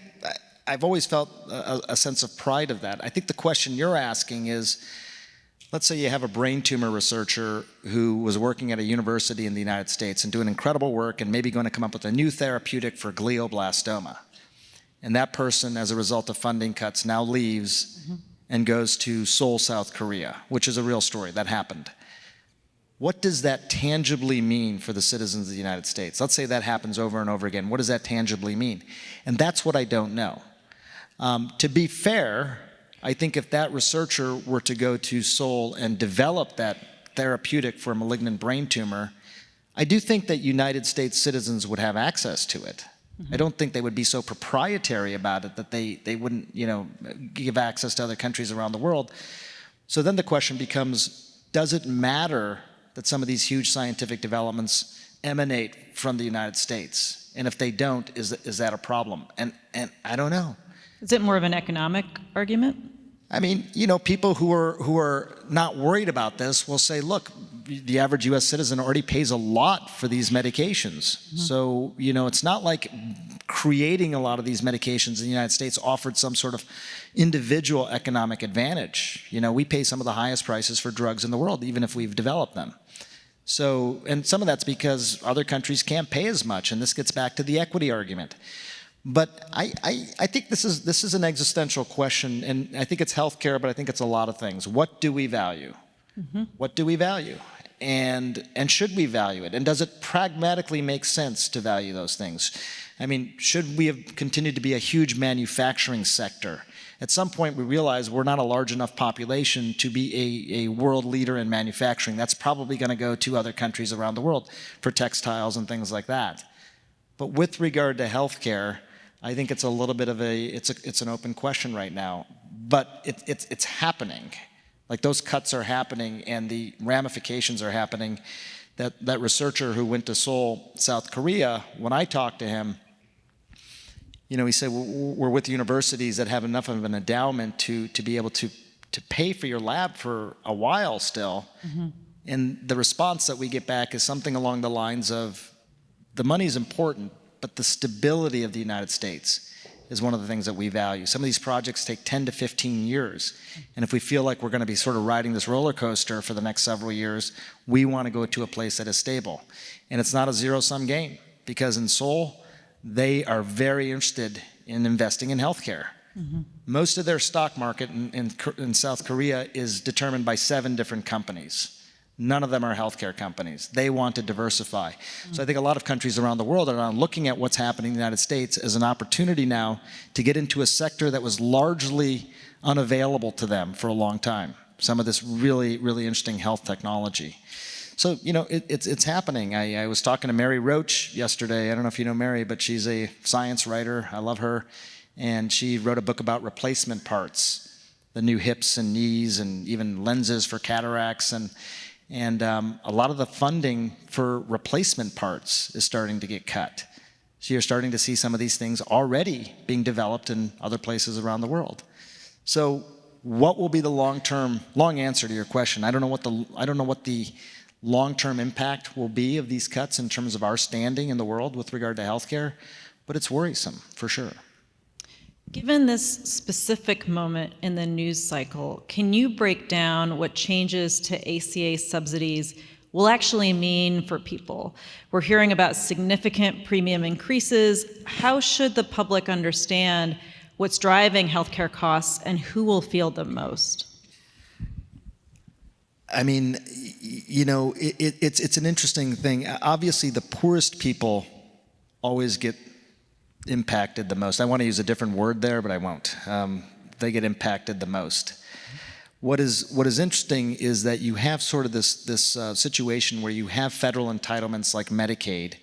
Speaker 3: I've always felt a sense of pride of that. I think the question you're asking is, let's say you have a brain tumor researcher who was working at a university in the United States and doing incredible work and maybe going to come up with a new therapeutic for glioblastoma. And that person, as a result of funding cuts, now leaves and goes to Seoul, South Korea, which is a real story that happened. What does that tangibly mean for the citizens of the United States? Let's say that happens over and over again. What does that tangibly mean? And that's what I don't know. To be fair, I think if that researcher were to go to Seoul and develop that therapeutic for a malignant brain tumor, I do think that United States citizens would have access to it. I don't think they would be so proprietary about it that they wouldn't, give access to other countries around the world. So then the question becomes, does it matter that some of these huge scientific developments emanate from the United States? And if they don't, is that a problem? And I don't know.
Speaker 4: Is it more of an economic argument?
Speaker 3: I mean, people who are not worried about this will say, look, the average US citizen already pays a lot for these medications. So, it's not like creating a lot of these medications in the United States offered some sort of individual economic advantage. We pay some of the highest prices for drugs in the world, even if we've developed them. So, and some of that's because other countries can't pay as much, and this gets back to the equity argument. But I think this is an existential question, and I think it's healthcare, but I think it's a lot of things. What do we value? What do we value? And should we value it? And does it pragmatically make sense to value those things? I mean, should we have continued to be a huge manufacturing sector? At some point, we realize we're not a large enough population to be a world leader in manufacturing. That's probably going to go to other countries around the world for textiles and things like that. But with regard to healthcare, I think it's a little bit of it's an open question right now. But it's happening. Like, those cuts are happening and the ramifications are happening. That researcher who went to Seoul, South Korea, when I talked to him, he said, we're with universities that have enough of an endowment to be able to pay for your lab for a while still. And the response that we get back is something along the lines of, the money's important, but the stability of the United States is one of the things that we value. Some of these projects take 10 to 15 years. And if we feel like we're going to be sort of riding this roller coaster for the next several years, we want to go to a place that is stable. And it's not a zero-sum game, because in Seoul, they are very interested in investing in healthcare. Most of their stock market in South Korea is determined by 7 different companies. None of them are healthcare companies. They want to diversify. So I think a lot of countries around the world are now looking at what's happening in the United States as an opportunity now to get into a sector that was largely unavailable to them for a long time. Some of this really, really interesting health technology. So, it's happening. I was talking to Mary Roach yesterday. I don't know if you know Mary, but she's a science writer. I love her. And she wrote a book about replacement parts, the new hips and knees and even lenses for cataracts. And a lot of the funding for replacement parts is starting to get cut. So you're starting to see some of these things already being developed in other places around the world. So what will be the long answer to your question? I don't know what the long-term impact will be of these cuts in terms of our standing in the world with regard to healthcare, but it's worrisome for sure.
Speaker 4: Given this specific moment in the news cycle, can you break down what changes to ACA subsidies will actually mean for people? We're hearing about significant premium increases. How should the public understand what's driving healthcare costs, and who will feel them most?
Speaker 3: I mean, it's an interesting thing. Obviously, the poorest people always get impacted the most. I want to use a different word there, but I won't. They get impacted the most. What is interesting is that you have sort of this situation where you have federal entitlements like Medicaid.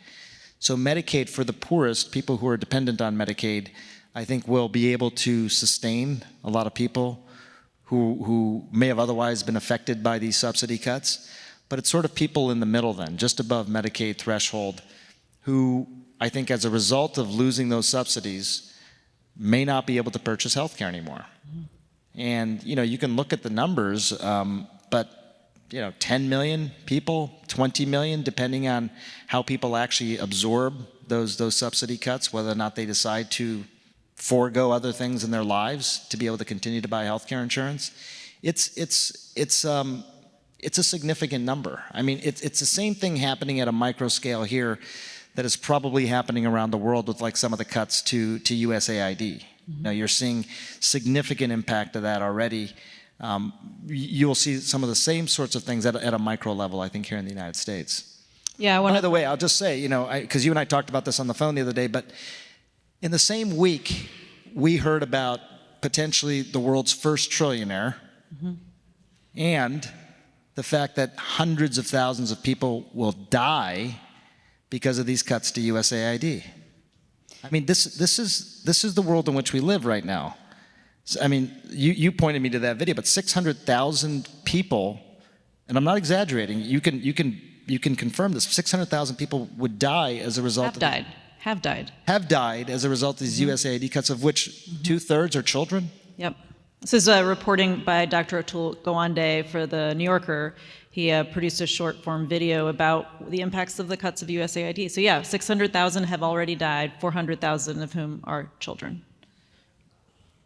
Speaker 3: So Medicaid for the poorest, people who are dependent on Medicaid, I think will be able to sustain a lot of people who may have otherwise been affected by these subsidy cuts. But it's sort of people in the middle then, just above Medicaid threshold, who I think as a result of losing those subsidies may not be able to purchase health care anymore. And you can look at the numbers, but 10 million people, 20 million, depending on how people actually absorb those subsidy cuts, whether or not they decide to forego other things in their lives to be able to continue to buy health care insurance. It's a significant number. I mean, it's the same thing happening at a micro scale here that is probably happening around the world with like some of the cuts to USAID. You're seeing significant impact of that already. You'll see some of the same sorts of things at a micro level, I think, here in the United States.
Speaker 4: Yeah,
Speaker 3: By the way, I'll just say, because you and I talked about this on the phone the other day, but in the same week, we heard about potentially the world's first trillionaire and the fact that hundreds of thousands of people will die because of these cuts to USAID. I mean, this is the world in which we live right now. So, I mean, you pointed me to that video, but 600,000 people, and I'm not exaggerating. You can confirm this. 600,000 people would die as a result.
Speaker 4: Have died as a result of these USAID cuts, of which 2/3 are children. Yep. This is reporting by Dr. Atul Gawande for the New Yorker. He produced a short form video about the impacts of the cuts of USAID. So yeah, 600,000 have already died, 400,000 of whom are children.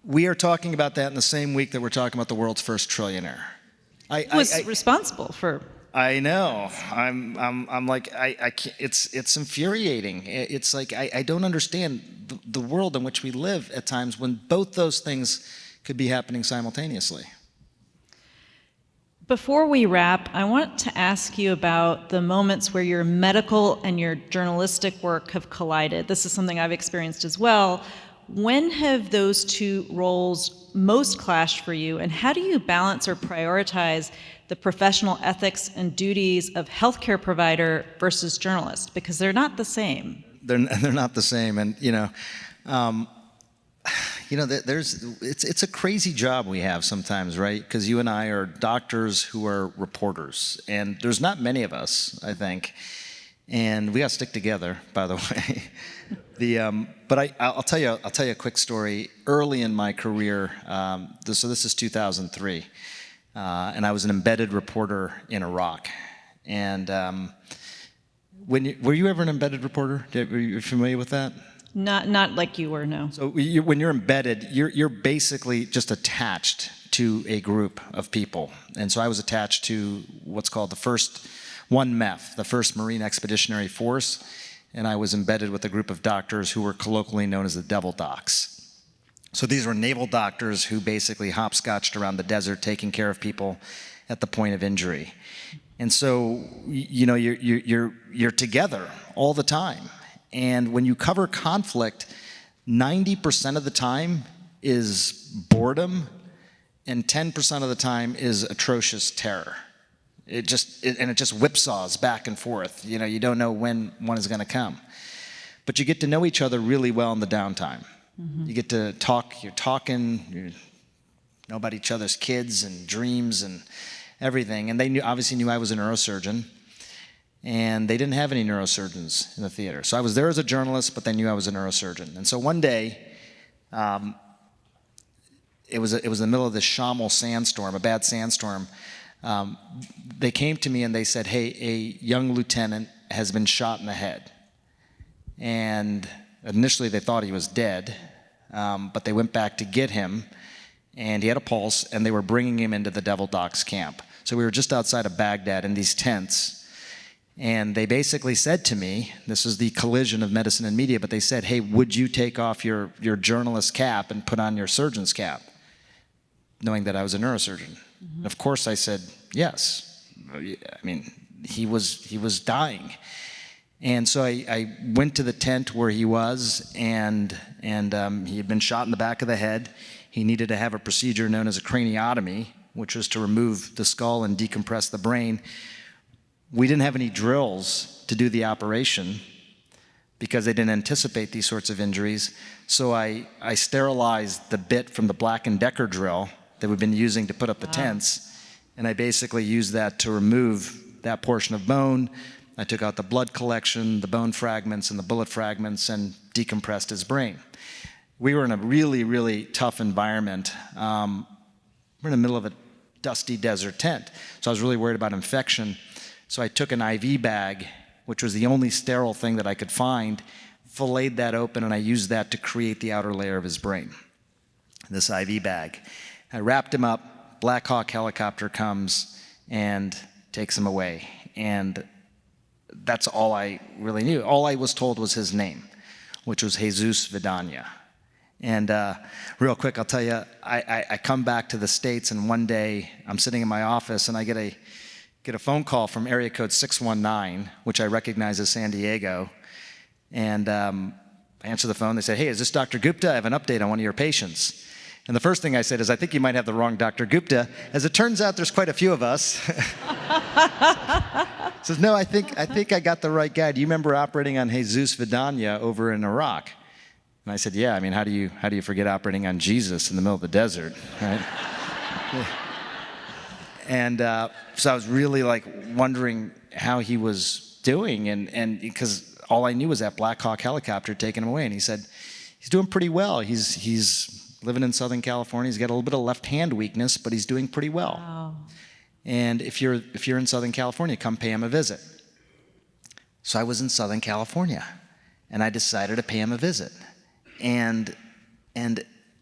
Speaker 3: We are talking about that in the same week that we're talking about the world's first trillionaire.
Speaker 4: Who was responsible for?
Speaker 3: I know. I'm like, I can't, it's infuriating. It's like, I don't understand the world in which we live at times when both those things could be happening simultaneously.
Speaker 4: Before we wrap, I want to ask you about the moments where your medical and your journalistic work have collided. This is something I've experienced as well. When have those two roles most clashed for you, and how do you balance or prioritize the professional ethics and duties of healthcare provider versus journalist? Because they're not the same.
Speaker 3: They're not the same, and it's a crazy job we have sometimes, right? Because you and I are doctors who are reporters, and there's not many of us, I think, and we got to stick together, by the way. But I'll tell you a quick story. Early in my career, so this is 2003, and I was an embedded reporter in Iraq. And were you ever an embedded reporter? Were you familiar with that?
Speaker 4: Not like you were, no.
Speaker 3: So when you're embedded, you're basically just attached to a group of people. And so I was attached to what's called the first 1MEF, the 1st Marine Expeditionary Force, and I was embedded with a group of doctors who were colloquially known as the Devil Docs. So these were naval doctors who basically hopscotched around the desert taking care of people at the point of injury. And so, you're together all the time. And when you cover conflict, 90% of the time is boredom, and 10% of the time is atrocious terror. It just whipsaws back and forth. You don't know when one is going to come. But you get to know each other really well in the downtime. You get to talk, you know about each other's kids and dreams and everything. And they obviously knew I was a neurosurgeon. And they didn't have any neurosurgeons in the theater. So I was there as a journalist, but they knew I was a neurosurgeon. And so one day, it was in the middle of this Shamel sandstorm, a bad sandstorm. They came to me and they said, hey, a young lieutenant has been shot in the head. And initially they thought he was dead, but they went back to get him, and he had a pulse, and they were bringing him into the Devil Docs camp. So we were just outside of Baghdad in these tents. And they basically said to me, this is the collision of medicine and media, but they said, hey, would you take off your journalist cap and put on your surgeon's cap? Knowing that I was a neurosurgeon. Mm-hmm. Of course I said, yes. I mean, he was dying. And so I went to the tent where he was, and he had been shot in the back of the head. He needed to have a procedure known as a craniotomy, which was to remove the skull and decompress the brain. We didn't have any drills to do the operation because they didn't anticipate these sorts of injuries. So I sterilized the bit from the Black & Decker drill that we've been using to put up the tents, and I basically used that to remove that portion of bone. I took out the blood collection, the bone fragments, and the bullet fragments, and decompressed his brain. We were in a really, really tough environment. We're in the middle of a dusty desert tent, so I was really worried about infection. So I took an IV bag, which was the only sterile thing that I could find, filleted that open, and I used that to create the outer layer of his brain, this IV bag. I wrapped him up, Black Hawk helicopter comes and takes him away. And that's all I really knew. All I was told was his name, which was Jesus Vidania. And real quick, I'll tell you, I come back to the States, and one day I'm sitting in my office and I get a phone call from area code 619, which I recognize as San Diego. And I answer the phone. They say, hey, is this Dr. Gupta? I have an update on one of your patients. And the first thing I said is, I think you might have the wrong Dr. Gupta. As it turns out, there's quite a few of us. Says, no, I think I got the right guy. Do you remember operating on Jesus Vidania over in Iraq? And I said, yeah, I mean, how do you forget operating on Jesus in the middle of the desert, right? And so I was really like wondering how he was doing, and because all I knew was that Black Hawk helicopter taking him away. And he said, he's doing pretty well. He's living in Southern California. He's got a little bit of left hand weakness, but he's doing pretty well. Wow. And if you're in Southern California, come pay him a visit. So I was in Southern California, and I decided to pay him a visit. And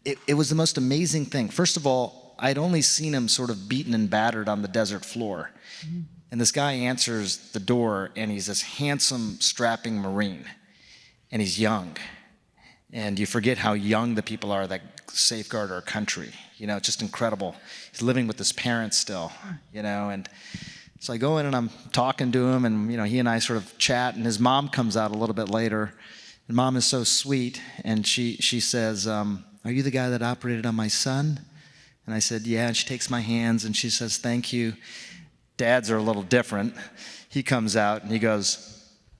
Speaker 3: it was the most amazing thing. First of all, I'd only seen him sort of beaten and battered on the desert floor. Mm-hmm. And this guy answers the door, and he's this handsome, strapping Marine. And he's young. And you forget how young the people are that safeguard our country. You know, it's just incredible. He's living with his parents still, you know. And so I go in and I'm talking to him, and, you know, he and I sort of chat, and his mom comes out a little bit later. And Mom is so sweet, and she says, are you the guy that operated on my son? And I said, yeah. And she takes my hands, and she says, thank you. Dads are a little different. He comes out, and he goes,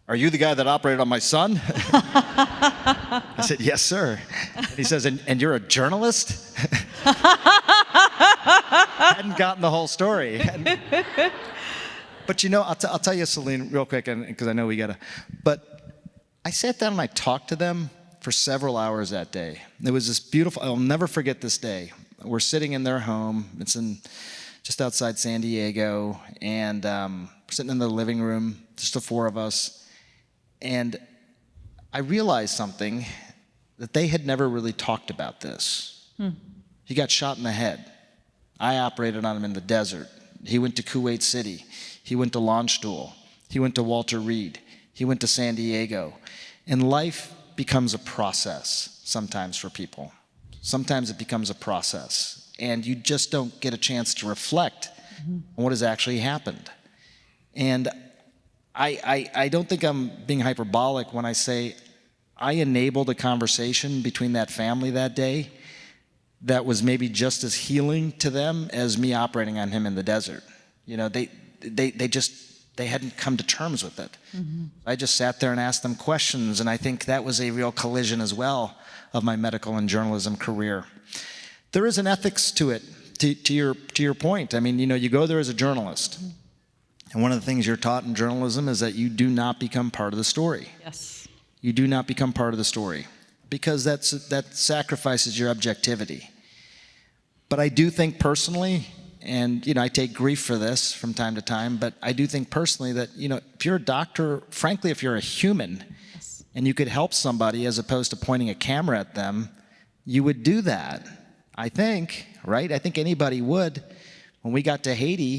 Speaker 3: are you the guy that operated on my son? I said, yes, sir. And he says, and you're a journalist? Hadn't gotten the whole story. But, you know, I'll tell you, Celine, real quick, because I know we got to, but I sat down and I talked to them for several hours that day. It was this beautiful, I'll never forget this day. We're sitting in their home. It's just outside San Diego, and we're sitting in the living room, just the four of us. And I realized something, that they had never really talked about this. He got shot in the head. I operated on him in the desert. He went to Kuwait City. He went to Launchstool. He went to Walter Reed. He went to San Diego. And life becomes a process sometimes for people. Sometimes it becomes a process, and you just don't get a chance to reflect on what has actually happened. And I don't think I'm being hyperbolic when I say I enabled a conversation between that family that day that was maybe just as healing to them as me operating on him in the desert. You know, they hadn't come to terms with it. Mm-hmm. I just sat there and asked them questions, and I think that was a real collision as well of my medical and journalism career. There is an ethics to it, to your point. I mean, you know, you go there as a journalist, and one of the things you're taught in journalism is that you do not become part of the story.
Speaker 4: Yes.
Speaker 3: You do not become part of the story, because that sacrifices your objectivity. But I do think personally, and, you know, I take grief for this from time to time, but I do think personally that, you know, if you're a doctor, frankly, if you're a human, yes, and you could help somebody as opposed to pointing a camera at them, you would do that. I think, right? I think anybody would, When we got to Haiti,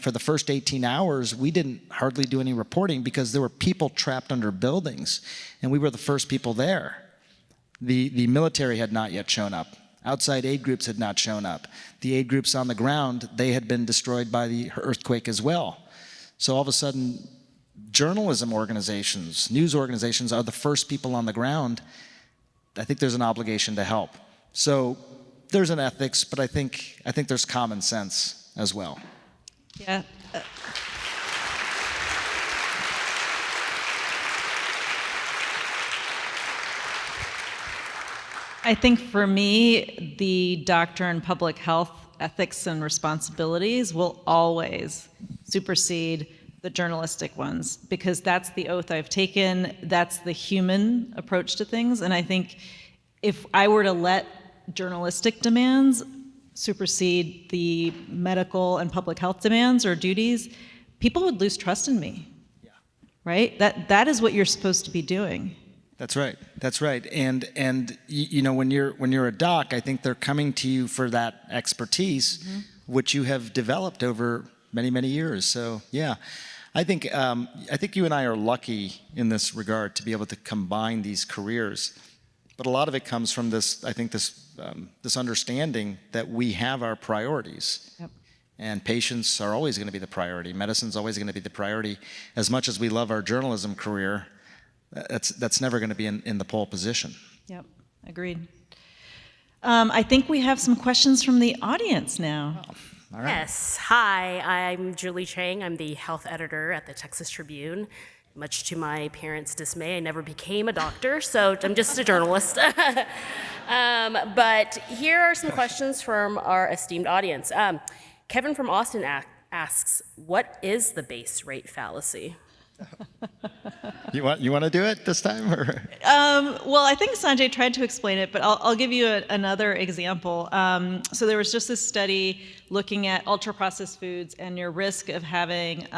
Speaker 3: for the first 18 hours, we didn't hardly do any reporting because there were people trapped under buildings, and we were the first people there. The military had not yet shown up. Outside aid groups had not shown up. The aid groups on the ground, they had been destroyed by the earthquake as well. So all of a sudden, journalism organizations, news organizations are the first people on the ground. I think there's an obligation to help. So there's an ethics, but I think there's common sense as well.
Speaker 4: Yeah. I think for me, the doctor in public health ethics and responsibilities will always supersede the journalistic ones, because that's the oath I've taken, that's the human approach to things, and I think if I were to let journalistic demands supersede the medical and public health demands or duties, people would lose trust in me. Yeah. Right? That is what you're supposed to be doing.
Speaker 3: That's right. That's right. And when you're a doc, I think they're coming to you for that expertise, which you have developed over many years. So yeah, I think you and I are lucky in this regard to be able to combine these careers. But a lot of it comes from this understanding that we have our priorities. Yep. And patients are always going to be the priority. Medicine's always going to be the priority. As much as we love our journalism career, that's never going to be in the pole position.
Speaker 4: Yep, agreed. I think we have some questions from the audience now.
Speaker 3: Oh, all right.
Speaker 5: Yes. Hi, I'm Julie Chang. I'm the health editor at the Texas Tribune. Much to my parents' dismay, I never became a doctor, so I'm just a journalist. But here are some questions from our esteemed audience. Kevin from Austin asks, what is the base rate fallacy?
Speaker 3: You want to do it this time? Or?
Speaker 4: Well, I think Sanjay tried to explain it, but I'll give you another example. So there was just this study looking at ultra-processed foods and your risk of having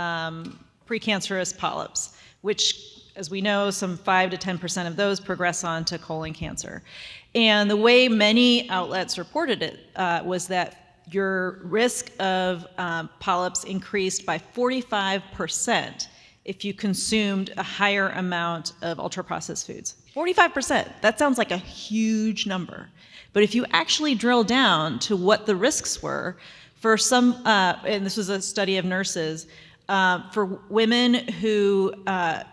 Speaker 4: precancerous polyps, which, as we know, some 5 to 10% of those progress on to colon cancer. And the way many outlets reported it was that your risk of polyps increased by 45% if you consumed a higher amount of ultra-processed foods. 45%, that sounds like a huge number. But if you actually drill down to what the risks were, for some, and this was a study of nurses, for women who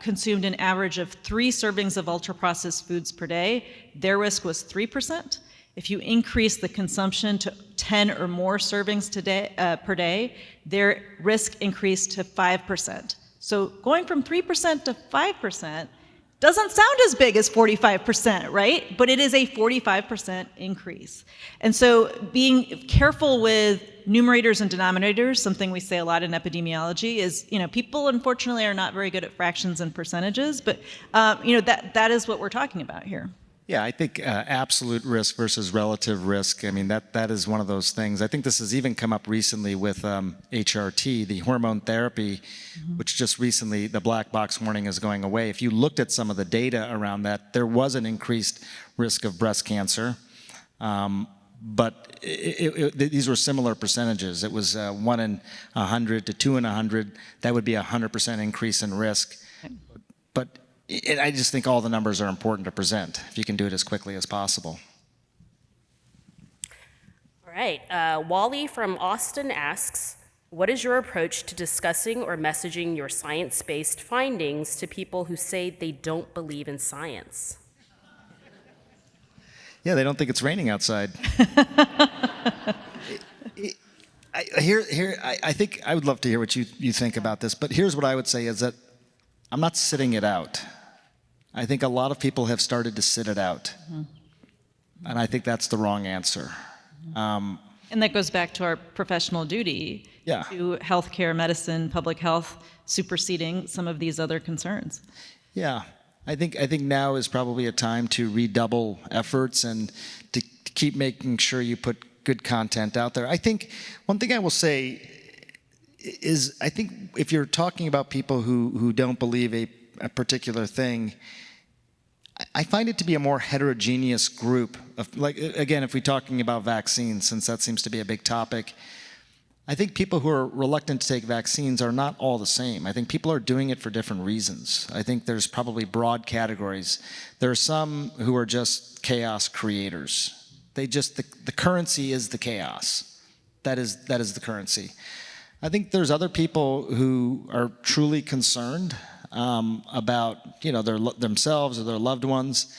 Speaker 4: consumed an average of 3 servings of ultra-processed foods per day, their risk was 3%. If you increase the consumption to 10 or more servings per day, their risk increased to 5%. So going from 3% to 5% doesn't sound as big as 45%, right? But it is a 45% increase. And so being careful with numerators and denominators, something we say a lot in epidemiology, is, people unfortunately are not very good at fractions and percentages, but that is what we're talking about here.
Speaker 3: Yeah, I think absolute risk versus relative risk, I mean, that is one of those things. I think this has even come up recently with HRT, the hormone therapy, which just recently, the black box warning is going away. If you looked at some of the data around that, there was an increased risk of breast cancer, but these were similar percentages. It was 1 in 100 to 2 in 100. That would be a 100% increase in risk. But I just think all the numbers are important to present, if you can do it as quickly as possible.
Speaker 5: All right. Wally from Austin asks, what is your approach to discussing or messaging your science-based findings to people who say they don't believe in science?
Speaker 3: Yeah, they don't think it's raining outside. I think I would love to hear what you think about this, but here's what I would say is that I'm not sitting it out. I think a lot of people have started to sit it out. And I think that's the wrong answer.
Speaker 4: And that goes back to our professional duty to healthcare, medicine, public health, superseding some of these other concerns.
Speaker 3: Yeah, I think now is probably a time to redouble efforts and to keep making sure you put good content out there. I think one thing I will say is, I think if you're talking about people who don't believe a particular thing, I find it to be a more heterogeneous group of, like, again, if we're talking about vaccines, since that seems to be a big topic, I think people who are reluctant to take vaccines are not all the same. I think people are doing it for different reasons. I think there's probably broad categories. There are some who are just chaos creators. The currency is the chaos. That is the currency. I think there's other people who are truly concerned about themselves or their loved ones.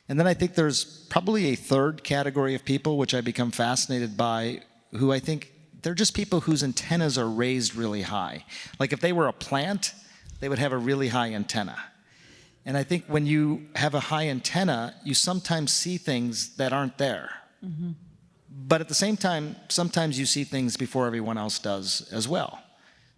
Speaker 3: And then I think there's probably a third category of people, which I become fascinated by, who I think they're just people whose antennas are raised really high. Like if they were a plant, they would have a really high antenna. And I think when you have a high antenna, you sometimes see things that aren't there. Mm-hmm. But at the same time, sometimes you see things before everyone else does as well.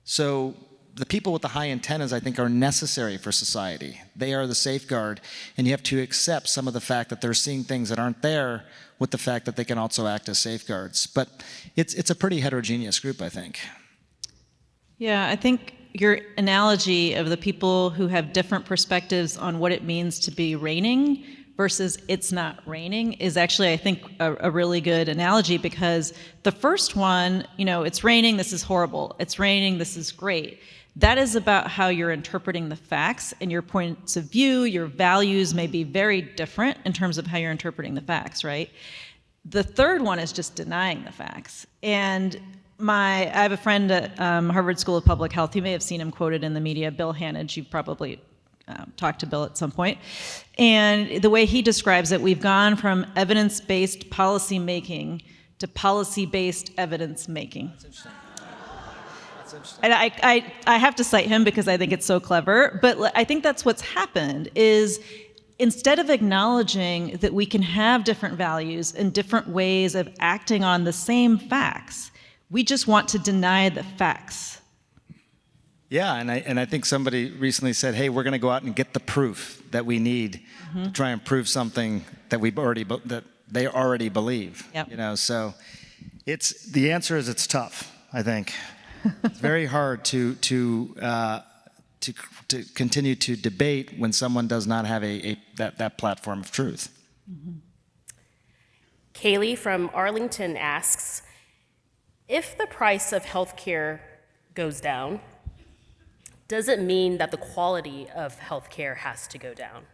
Speaker 3: So the people with the high antennas, I think, are necessary for society. They are the safeguard, and you have to accept some of the fact that they're seeing things that aren't there with the fact that they can also act as safeguards. But it's a pretty heterogeneous group, I think.
Speaker 4: Yeah, I think your analogy of the people who have different perspectives on what it means to be reigning versus it's not raining is actually, I think, a really good analogy, because the first one, it's raining, this is horrible. It's raining, this is great. That is about how you're interpreting the facts, and your points of view, your values may be very different in terms of how you're interpreting the facts, right? The third one is just denying the facts. And I have a friend at Harvard School of Public Health. You may have seen him quoted in the media, Bill Hannage. You've probably talked to Bill at some point. And the way he describes it, we've gone from evidence-based policy making to policy-based evidence making. That's interesting. That's interesting. And I have to cite him because I think it's so clever, but I think that's what's happened is instead of acknowledging that we can have different values and different ways of acting on the same facts, we just want to deny the facts.
Speaker 3: Yeah, and I think somebody recently said, hey, we're going to go out and get the proof that we need to try and prove something that that they already believe.
Speaker 4: Yep.
Speaker 3: So the answer is it's tough, I think. It's very hard to continue to debate when someone does not have that platform of truth.
Speaker 5: Mm-hmm. Kaylee from Arlington asks, if the price of healthcare goes down, does it mean that the quality of healthcare has to go down?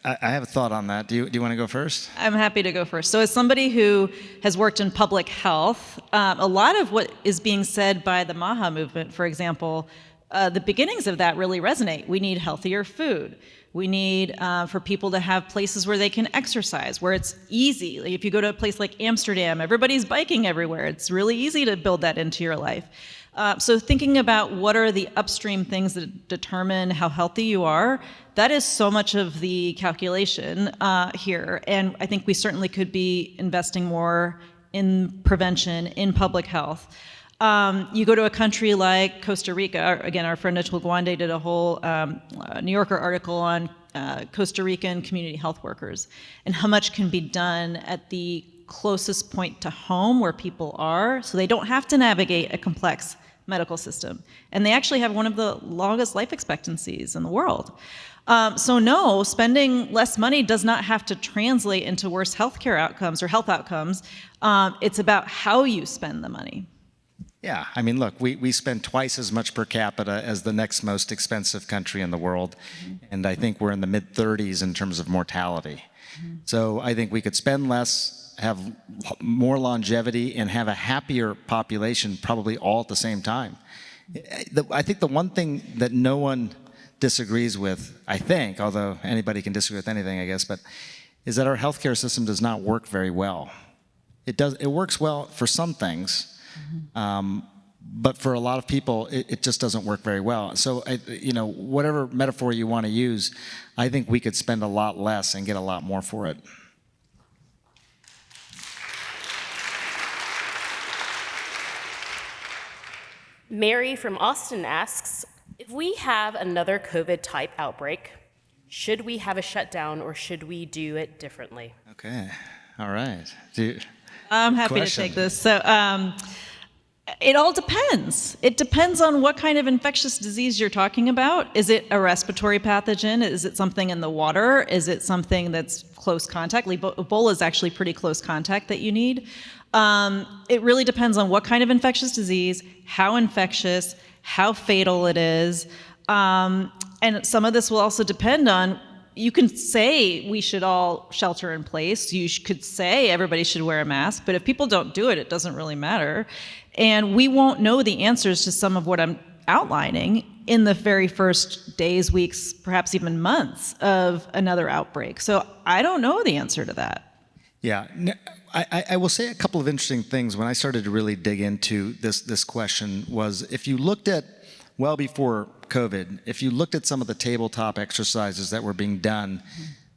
Speaker 3: I have a thought on that. Do you want to go first?
Speaker 4: I'm happy to go first. So as somebody who has worked in public health, a lot of what is being said by the MAHA movement, for example, the beginnings of that really resonate. We need healthier food. We need for people to have places where they can exercise, where it's easy. Like if you go to a place like Amsterdam, everybody's biking everywhere. It's really easy to build that into your life. So thinking about what are the upstream things that determine how healthy you are, that is so much of the calculation here. And I think we certainly could be investing more in prevention, in public health. You go to a country like Costa Rica, again, our friend Gounder did a whole New Yorker article on Costa Rican community health workers and how much can be done at the closest point to home where people are, so they don't have to navigate a complex medical system. And they actually have one of the longest life expectancies in the world. So no, spending less money does not have to translate into worse healthcare outcomes or health outcomes. It's about how you spend the money.
Speaker 3: Yeah, I mean, look, we spend twice as much per capita as the next most expensive country in the world, and I think we're in the mid-30s in terms of mortality. So I think we could spend less, have more longevity, and have a happier population probably all at the same time. I think the one thing that no one disagrees with, I think, although anybody can disagree with anything, I guess, but is that our healthcare system does not work very well. It works well for some things, but for a lot of people, it just doesn't work very well. So, whatever metaphor you want to use, I think we could spend a lot less and get a lot more for it.
Speaker 5: Mary from Austin asks, if we have another COVID-type outbreak, should we have a shutdown or should we do it differently?
Speaker 3: Okay, all right.
Speaker 4: I'm happy to take this. So It all depends. It depends on what kind of infectious disease you're talking about. Is it a respiratory pathogen? Is it something in the water? Is it something that's close contact? Ebola is actually pretty close contact that you need. It really depends on what kind of infectious disease, how infectious, how fatal it is. And some of this will also depend on, you can say we should all shelter in place. You could say everybody should wear a mask, but if people don't do it, it doesn't really matter. And we won't know the answers to some of what I'm outlining in the very first days, weeks, perhaps even months of another outbreak. So I don't know the answer to that.
Speaker 3: Yeah, I will say a couple of interesting things when I started to really dig into this question was, if you looked at, well before COVID, if you looked at some of the tabletop exercises that were being done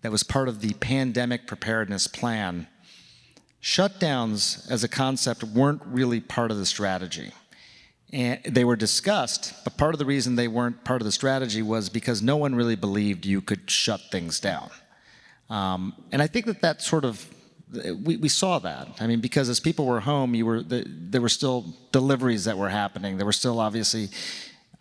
Speaker 3: that was part of the pandemic preparedness plan, shutdowns as a concept weren't really part of the strategy. And they were discussed, but part of the reason they weren't part of the strategy was because no one really believed you could shut things down. And I think that sort of, we saw that. I mean, because as people were home, there were still deliveries that were happening. There were still, obviously,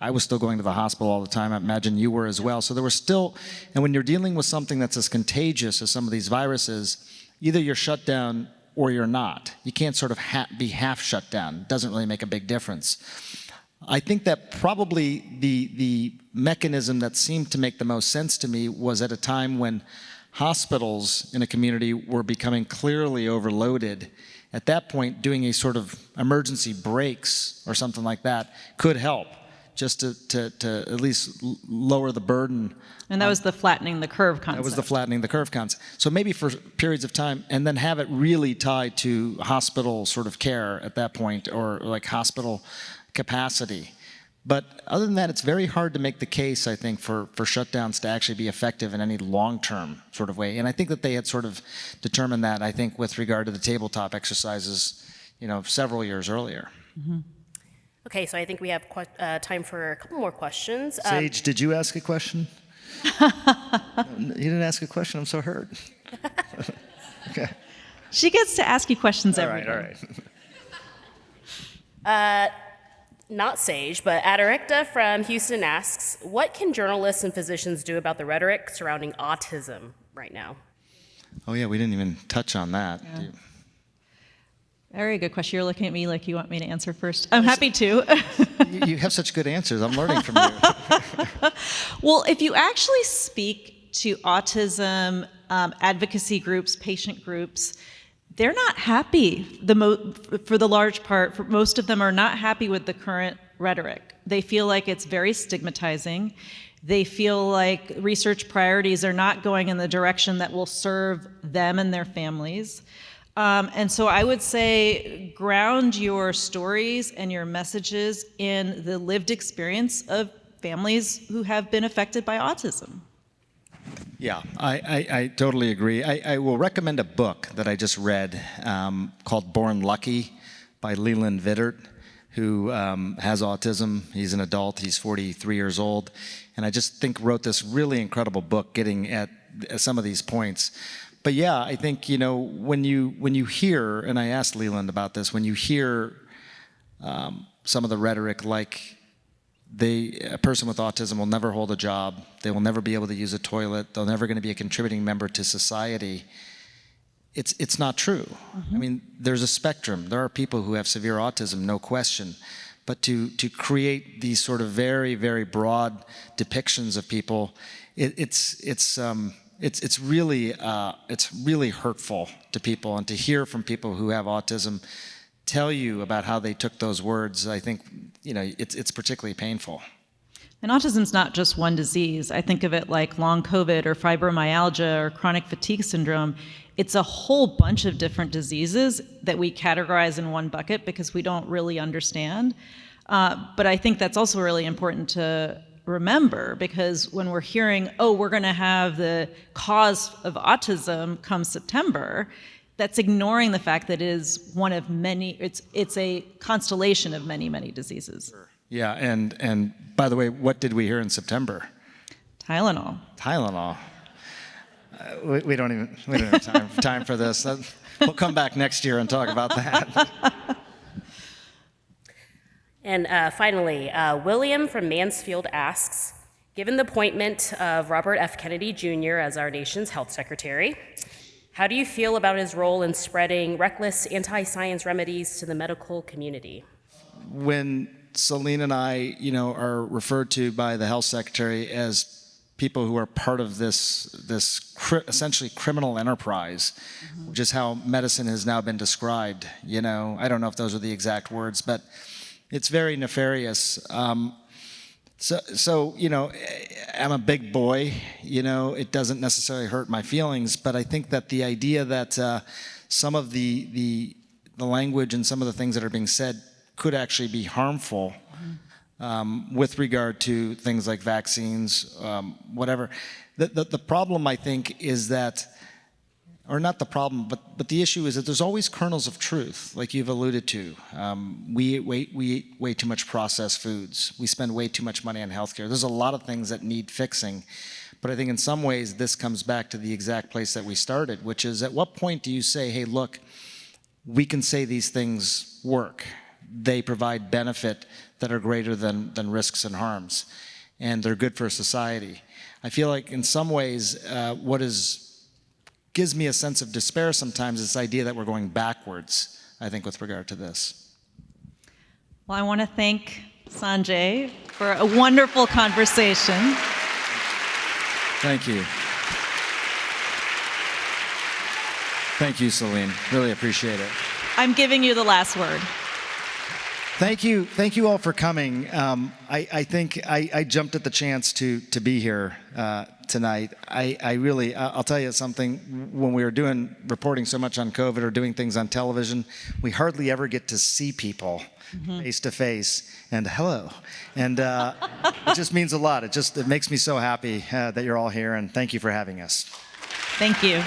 Speaker 3: I was still going to the hospital all the time. I imagine you were as well. So there were still, and when you're dealing with something that's as contagious as some of these viruses, either you're shut down or you're not. You can't sort of be half shut down. It doesn't really make a big difference. I think that probably the mechanism that seemed to make the most sense to me was at a time when hospitals in a community were becoming clearly overloaded. At that point, doing a sort of emergency breaks or something like that could help, just to at least lower the burden.
Speaker 4: And that was the flattening the curve concept.
Speaker 3: That was the flattening the curve concept. So maybe for periods of time, and then have it really tied to hospital sort of care at that point, or like hospital capacity. But other than that, it's very hard to make the case, I think, for shutdowns to actually be effective in any long-term sort of way. And I think that they had sort of determined that, I think, with regard to the tabletop exercises, several years earlier.
Speaker 4: Mm-hmm.
Speaker 5: Okay, so I think we have time for a couple more questions.
Speaker 3: Sage, did you ask a question? You didn't ask a question? I'm so hurt. Okay.
Speaker 4: She gets to ask you questions every day.
Speaker 3: All right.
Speaker 5: Not Sage, but Adirecta from Houston asks, what can journalists and physicians do about the rhetoric surrounding autism right now?
Speaker 3: Oh yeah, we didn't even touch on that.
Speaker 4: Yeah. Very good question. You're looking at me like you want me to answer first. I'm happy to.
Speaker 3: You have such good answers. I'm learning from you.
Speaker 4: Well, if you actually speak to autism advocacy groups, patient groups, they're not happy. For the large part, for most of them are not happy with the current rhetoric. They feel like it's very stigmatizing. They feel like research priorities are not going in the direction that will serve them and their families. And so I would say ground your stories and your messages in the lived experience of families who have been affected by autism.
Speaker 3: Yeah, I totally agree. I will recommend a book that I just read called Born Lucky by Leland Vittert, who has autism. He's an adult. He's 43 years old. And I just think wrote this really incredible book getting at some of these points. But yeah, I think, when you hear, and I asked Leland about this, when you hear some of the rhetoric like a person with autism will never hold a job, they will never be able to use a toilet, they're never going to be a contributing member to society, it's not true. Mm-hmm. I mean, there's a spectrum. There are people who have severe autism, no question. But to create these sort of very, very broad depictions of people, it's really hurtful to people, and to hear from people who have autism tell you about how they took those words, I think, it's particularly painful.
Speaker 4: And autism's not just one disease. I think of it like long COVID or fibromyalgia or chronic fatigue syndrome. It's a whole bunch of different diseases that we categorize in one bucket because we don't really understand. But I think that's also really important to remember, because when we're hearing, we're going to have the cause of autism come September, that's ignoring the fact that it is one of many, it's a constellation of many, many diseases.
Speaker 3: Sure. Yeah, and by the way, what did we hear in September?
Speaker 4: Tylenol.
Speaker 3: Tylenol. We don't have time for this. We'll come back next year and talk about that.
Speaker 5: And finally, William from Mansfield asks, given the appointment of Robert F. Kennedy Jr. as our nation's health secretary, how do you feel about his role in spreading reckless anti-science remedies to the medical community?
Speaker 3: When Celine and I, are referred to by the health secretary as people who are part of this essentially criminal enterprise, which is how medicine has now been described. I don't know if those are the exact words, but it's very nefarious. So I'm a big boy. It doesn't necessarily hurt my feelings, but I think that the idea that some of the language and some of the things that are being said could actually be harmful. With regard to things like vaccines, whatever. The problem, I think, is that, or not the problem, but the issue is that there's always kernels of truth, like you've alluded to. We eat way too much processed foods. We spend way too much money on healthcare. There's a lot of things that need fixing. But I think in some ways this comes back to the exact place that we started, which is at what point do you say, hey, look, we can say these things work. They provide benefit that are greater than risks and harms, and they're good for society. I feel like in some ways gives me a sense of despair sometimes, this idea that we're going backwards, I think, with regard to this.
Speaker 4: Well, I want to thank Sanjay for a wonderful conversation.
Speaker 3: Thank you. Thank you, Celine. Really appreciate it.
Speaker 4: I'm giving you the last word.
Speaker 3: Thank you all for coming. I think I jumped at the chance to be here tonight. I'll tell you something, when we were doing reporting so much on COVID or doing things on television, we hardly ever get to see people face to face and hello. And it just means a lot. It makes me so happy that you're all here, and thank you for having us.
Speaker 4: Thank you.